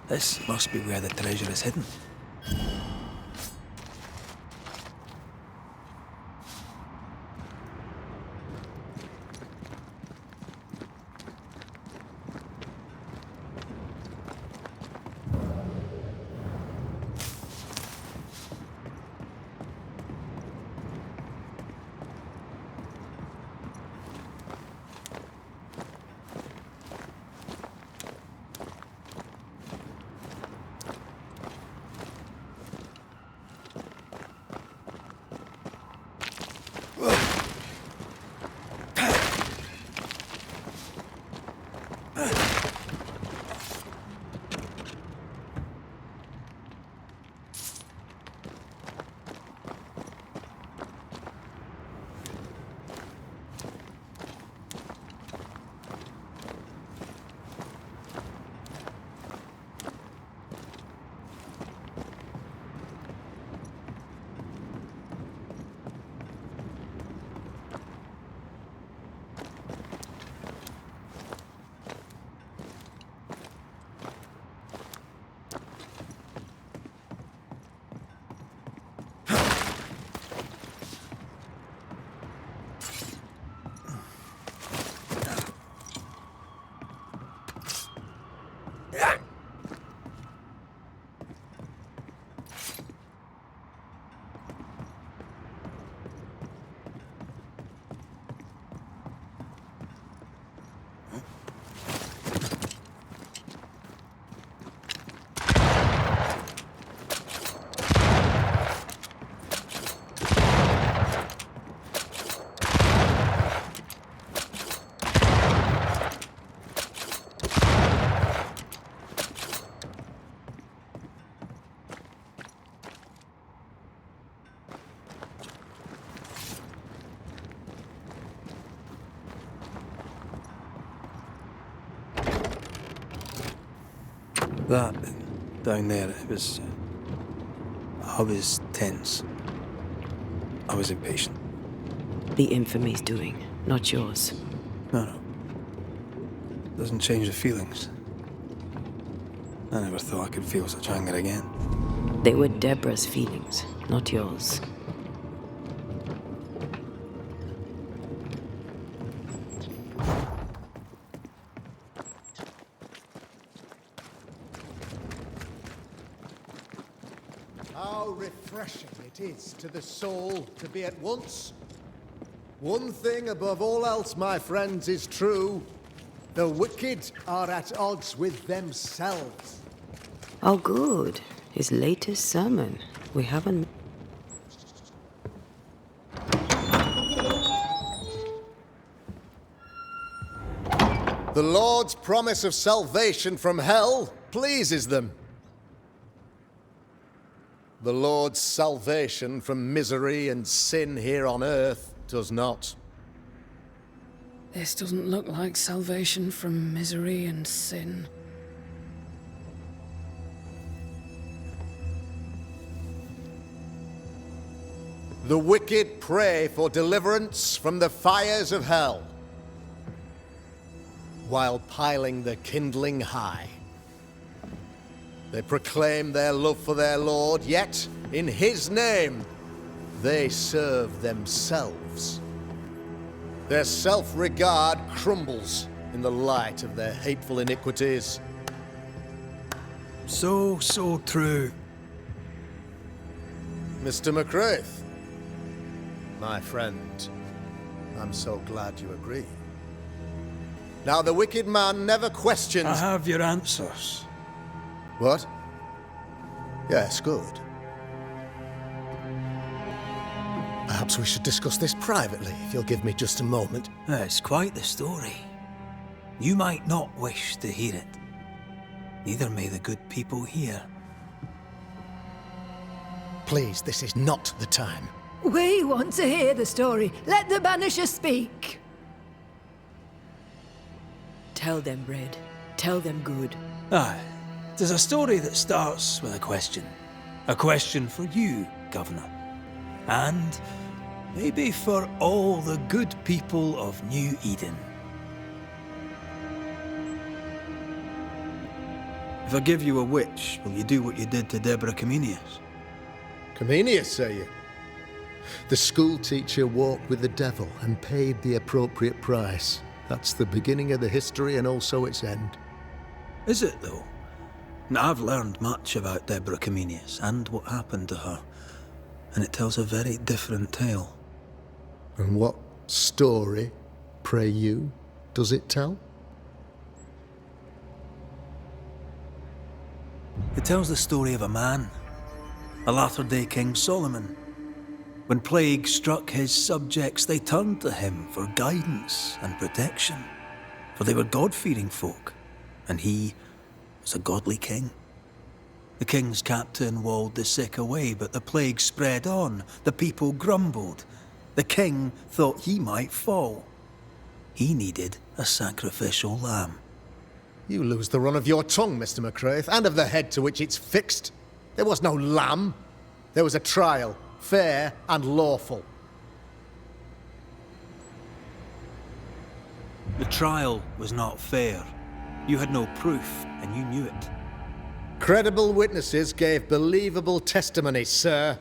This must be where the treasure is hidden. That down there, it was... I was tense. I was impatient. The infamy's doing, not yours. No. Doesn't change the feelings. I never thought I could feel such anger again. They were Deborah's feelings, not yours. How refreshing it is to the soul to be at once. One thing above all else, my friends, is true. The wicked are at odds with themselves. Oh, good. His latest sermon. We haven't... The Lord's promise of salvation from hell pleases them. The Lord's salvation from misery and sin here on earth does not. This doesn't look like salvation from misery and sin. The wicked pray for deliverance from the fires of hell, while piling the kindling high. They proclaim their love for their Lord, yet, in His name, they serve themselves. Their self-regard crumbles in the light of their hateful iniquities. So true. Mr. McCraith, my friend, I'm so glad you agree. Now, the wicked man never questions... I have your answers. What? Yes, good. Perhaps we should discuss this privately, if you'll give me just a moment. It's quite the story. You might not wish to hear it. Neither may the good people here. Please, this is not the time. We want to hear the story. Let the Banishers speak. Tell them, Red. Tell them good. Aye. There's a story that starts with a question. A question for you, Governor. And maybe for all the good people of New Eden. If I give you a witch, will you do what you did to Deborah Comenius? Comenius, say you? The school teacher walked with the devil and paid the appropriate price. That's the beginning of the history and also its end. Is it, though? Now, I've learned much about Deborah Comenius and what happened to her, and it tells a very different tale. And what story, pray you, does it tell? It tells the story of a man, a latter-day King Solomon. When plague struck his subjects, they turned to him for guidance and protection, for they were God-fearing folk, and he was a godly king. The king's captain walled the sick away, but the plague spread on. The people grumbled. The king thought he might fall. He needed a sacrificial lamb. You lose the run of your tongue, Mr. McCraith, and of the head to which it's fixed. There was no lamb. There was a trial, fair and lawful. The trial was not fair. You had no proof, and you knew it. Credible witnesses gave believable testimony, sir.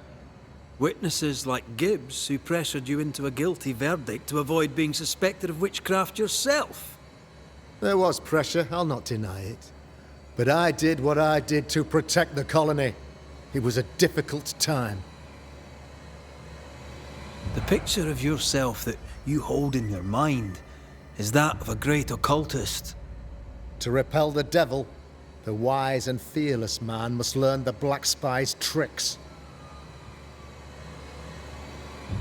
Witnesses like Gibbs, who pressured you into a guilty verdict to avoid being suspected of witchcraft yourself. There was pressure, I'll not deny it. But I did what I did to protect the colony. It was a difficult time. The picture of yourself that you hold in your mind is that of a great occultist. To repel the devil, the wise and fearless man must learn the Black Spy's tricks.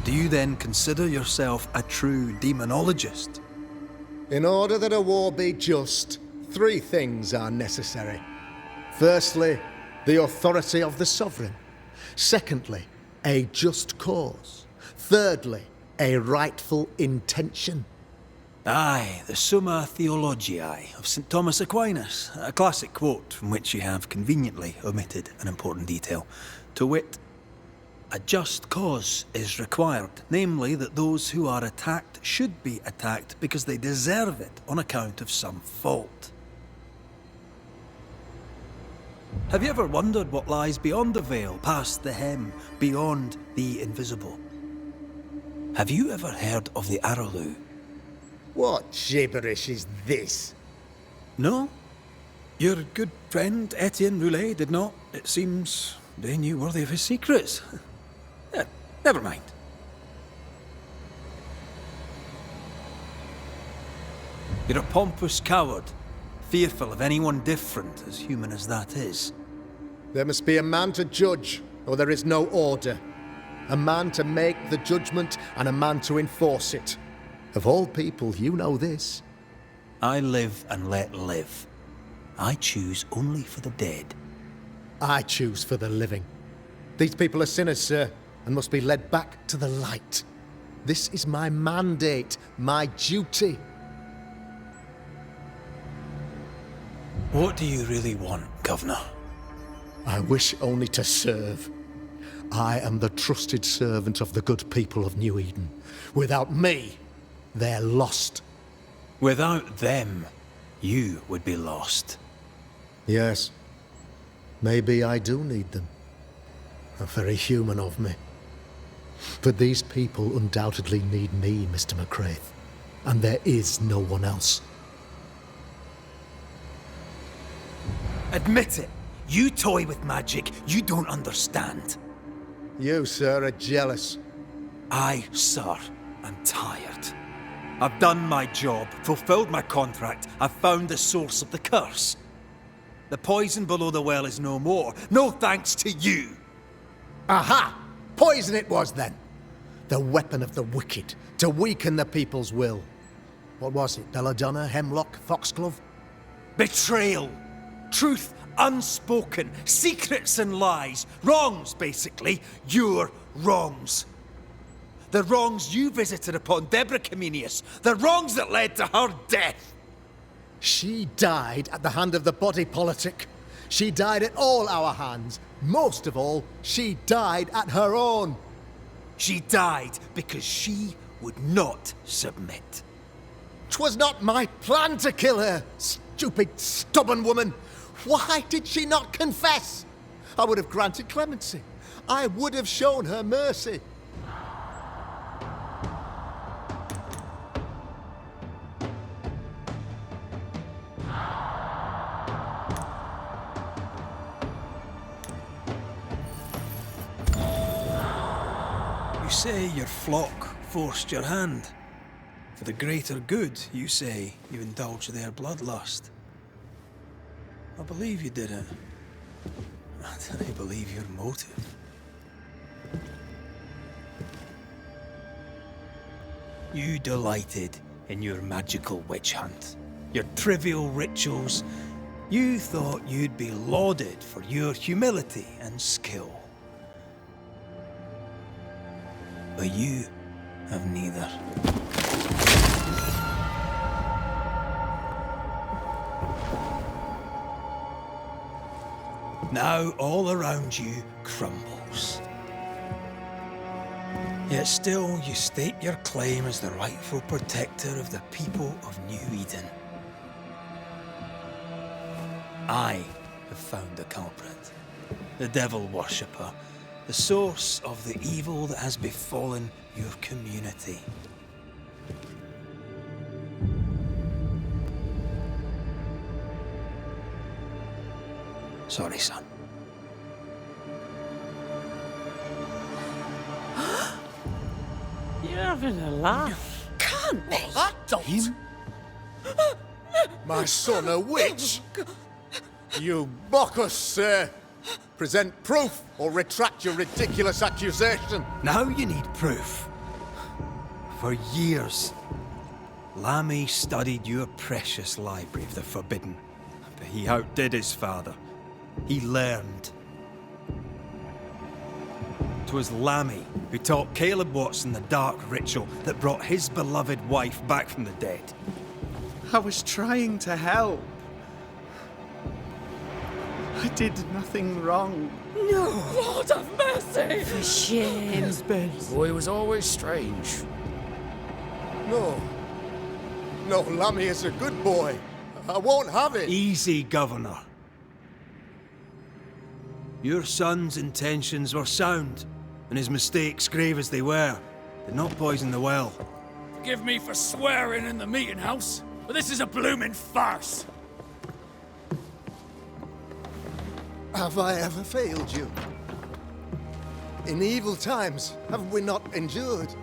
Do you then consider yourself a true demonologist? In order that a war be just, 3 things are necessary. Firstly, the authority of the sovereign. Secondly, a just cause. Thirdly, a rightful intention. Aye, the Summa Theologiae of St. Thomas Aquinas, a classic quote from which you have conveniently omitted an important detail. To wit, a just cause is required, namely that those who are attacked should be attacked because they deserve it on account of some fault. Have you ever wondered what lies beyond the veil, past the hem, beyond the invisible? Have you ever heard of the Araloo? What gibberish is this? No? Your good friend Etienne Roulet did not. It seems they knew worthy of his secrets. Never mind. You're a pompous coward, fearful of anyone different, as human as that is. There must be a man to judge, or there is no order. A man to make the judgment, and a man to enforce it. Of all people, you know this. I live and let live. I choose only for the dead. I choose for the living. These people are sinners, sir, and must be led back to the light. This is my mandate, my duty. What do you really want, Governor? I wish only to serve. I am the trusted servant of the good people of New Eden. Without me, they're lost. Without them, you would be lost. Yes. Maybe I do need them. Very human of me. But these people undoubtedly need me, Mr. McCraith. And there is no one else. Admit it. You toy with magic you don't understand. You, sir, are jealous. I, sir, am tired. I've done my job, fulfilled my contract, I've found the source of the curse. The poison below the well is no more, no thanks to you. Aha! Poison it was then. The weapon of the wicked, to weaken the people's will. What was it? Belladonna, Hemlock, Foxglove? Betrayal. Truth unspoken. Secrets and lies. Wrongs, basically. Your wrongs. The wrongs you visited upon Deborah Comenius. The wrongs that led to her death. She died at the hand of the body politic. She died at all our hands. Most of all, she died at her own. She died because she would not submit. 'Twas not my plan to kill her, stupid, stubborn woman. Why did she not confess? I would have granted clemency. I would have shown her mercy. You say your flock forced your hand. For the greater good, you say, you indulged their bloodlust. I believe you did it. I don't believe your motive. You delighted in your magical witch hunt, your trivial rituals. You thought you'd be lauded for your humility and skill. But you have neither. Now all around you crumbles. Yet still you state your claim as the rightful protector of the people of New Eden. I have found the culprit, the devil worshipper, the source of the evil that has befallen your community. Sorry, son. You're having a laugh. Can't be. I don't. My son a witch? You mock us, sir. Present proof or retract your ridiculous accusation. Now you need proof. For years, Lammy studied your precious library of the Forbidden, but he outdid his father. He learned. 'Twas Lammy who taught Caleb Watson the dark ritual that brought his beloved wife back from the dead. I was trying to help. I did nothing wrong. No! Lord have mercy! For shame. The boy was always strange. No. No, Lammy is a good boy. I won't have it. Easy, Governor. Your son's intentions were sound, and his mistakes, grave as they were, did not poison the well. Forgive me for swearing in the meeting house, but this is a blooming farce. Have I ever failed you? In evil times, have we not endured?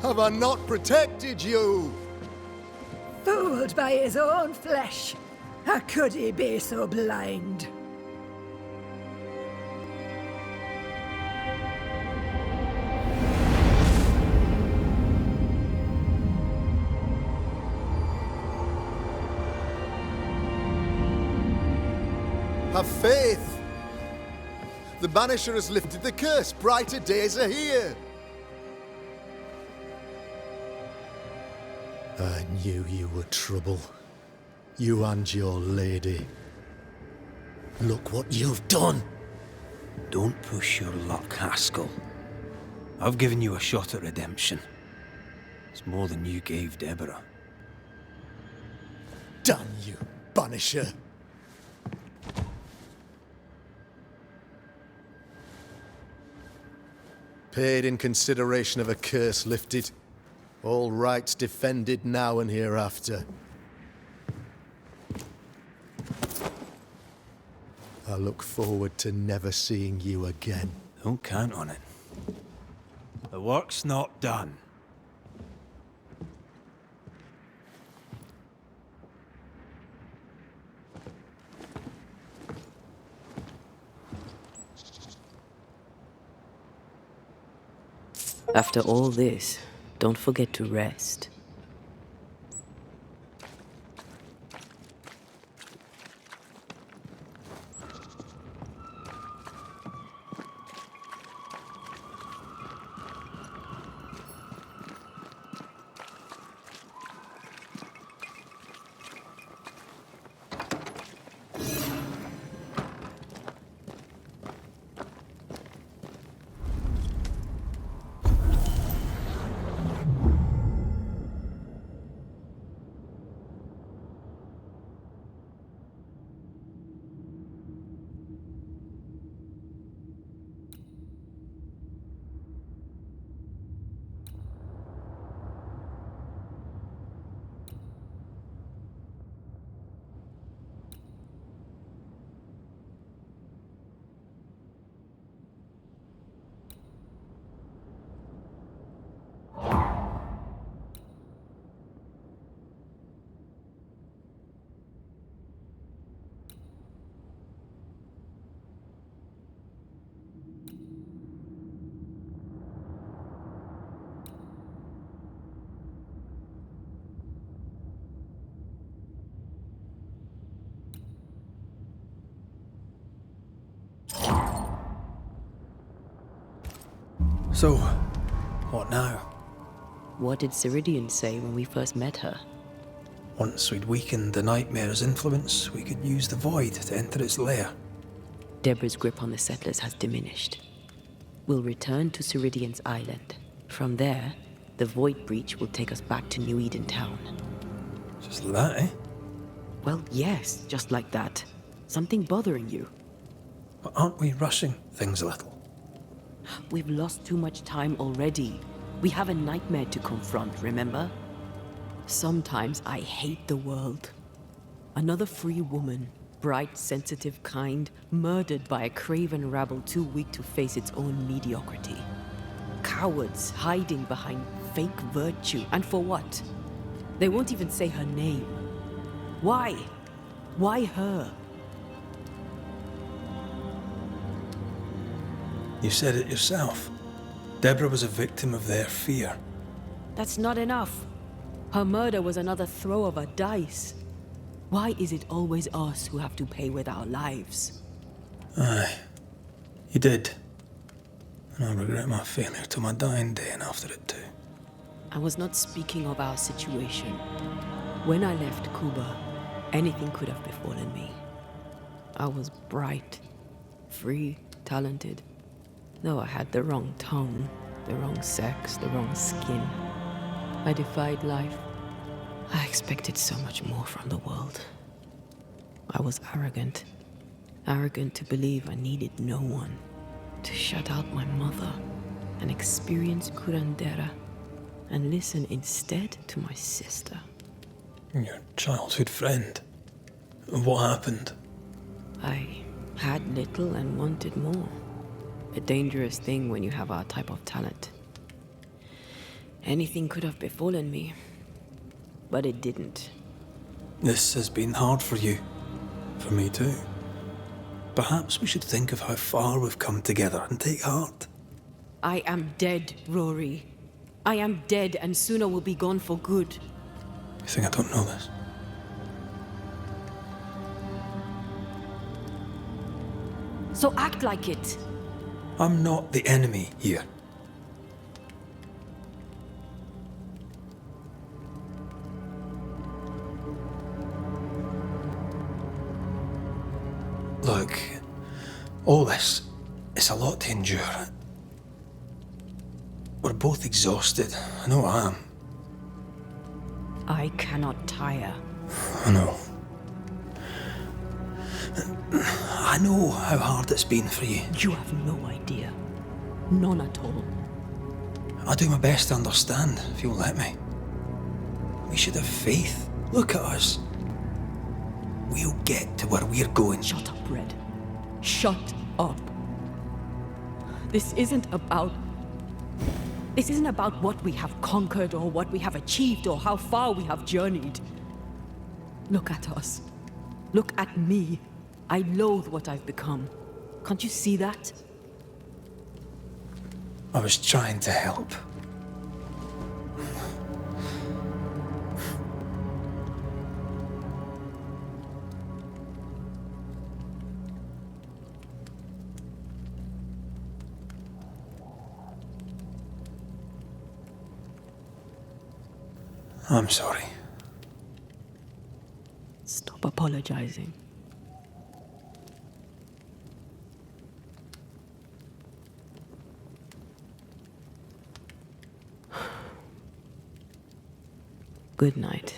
Have I not protected you? Fooled by his own flesh. How could he be so blind? Have faith. The Banisher has lifted the curse. Brighter days are here. I knew you were trouble. You and your lady. Look what you've done! Don't push your luck, Haskell. I've given you a shot at redemption. It's more than you gave Deborah. Damn you, Banisher! Paid in consideration of a curse lifted. All rights defended now and hereafter. I look forward to never seeing you again. Don't count on it. The work's not done. After all this, don't forget to rest. So, what now? What did Ceridian say when we first met her? Once we'd weakened the Nightmare's influence, we could use the Void to enter its lair. Deborah's grip on the settlers has diminished. We'll return to Ceridian's island. From there, the Void Breach will take us back to New Eden Town. Just like that, eh? Well, yes, just like that. Something bothering you. But aren't we rushing things a little? We've lost too much time already. We have a nightmare to confront, remember? Sometimes I hate the world. Another free woman, bright, sensitive, kind, murdered by a craven rabble too weak to face its own mediocrity. Cowards hiding behind fake virtue. And for what? They won't even say her name. Why? Why her? You said it yourself. Deborah was a victim of their fear. That's not enough. Her murder was another throw of a dice. Why is it always us who have to pay with our lives? Aye. You did. And I regret my failure to my dying day and after it too. I was not speaking of our situation. When I left Cuba, anything could have befallen me. I was bright, free, talented. Though I had the wrong tongue, the wrong sex, the wrong skin. I defied life. I expected so much more from the world. I was arrogant. Arrogant to believe I needed no one. To shut out my mother and experience curandera and listen instead to my sister. Your childhood friend. What happened? I had little and wanted more. A dangerous thing when you have our type of talent. Anything could have befallen me, but it didn't. This has been hard for you. For me too. Perhaps we should think of how far we've come together and take heart. I am dead, Rory. I am dead, and sooner will be gone for good. You think I don't know this? So act like it. I'm not the enemy here. Look, all this, it's a lot to endure. We're both exhausted. I know I am. I cannot tire. I know. I know how hard it's been for you. You have no idea. None at all. I'll do my best to understand, if you'll let me. We should have faith. Look at us. We'll get to where we're going. Shut up, Red. Shut up. This isn't about what we have conquered or what we have achieved or how far we have journeyed. Look at us. Look at me. I loathe what I've become. Can't you see that? I was trying to help. I'm sorry. Stop apologizing. Good night.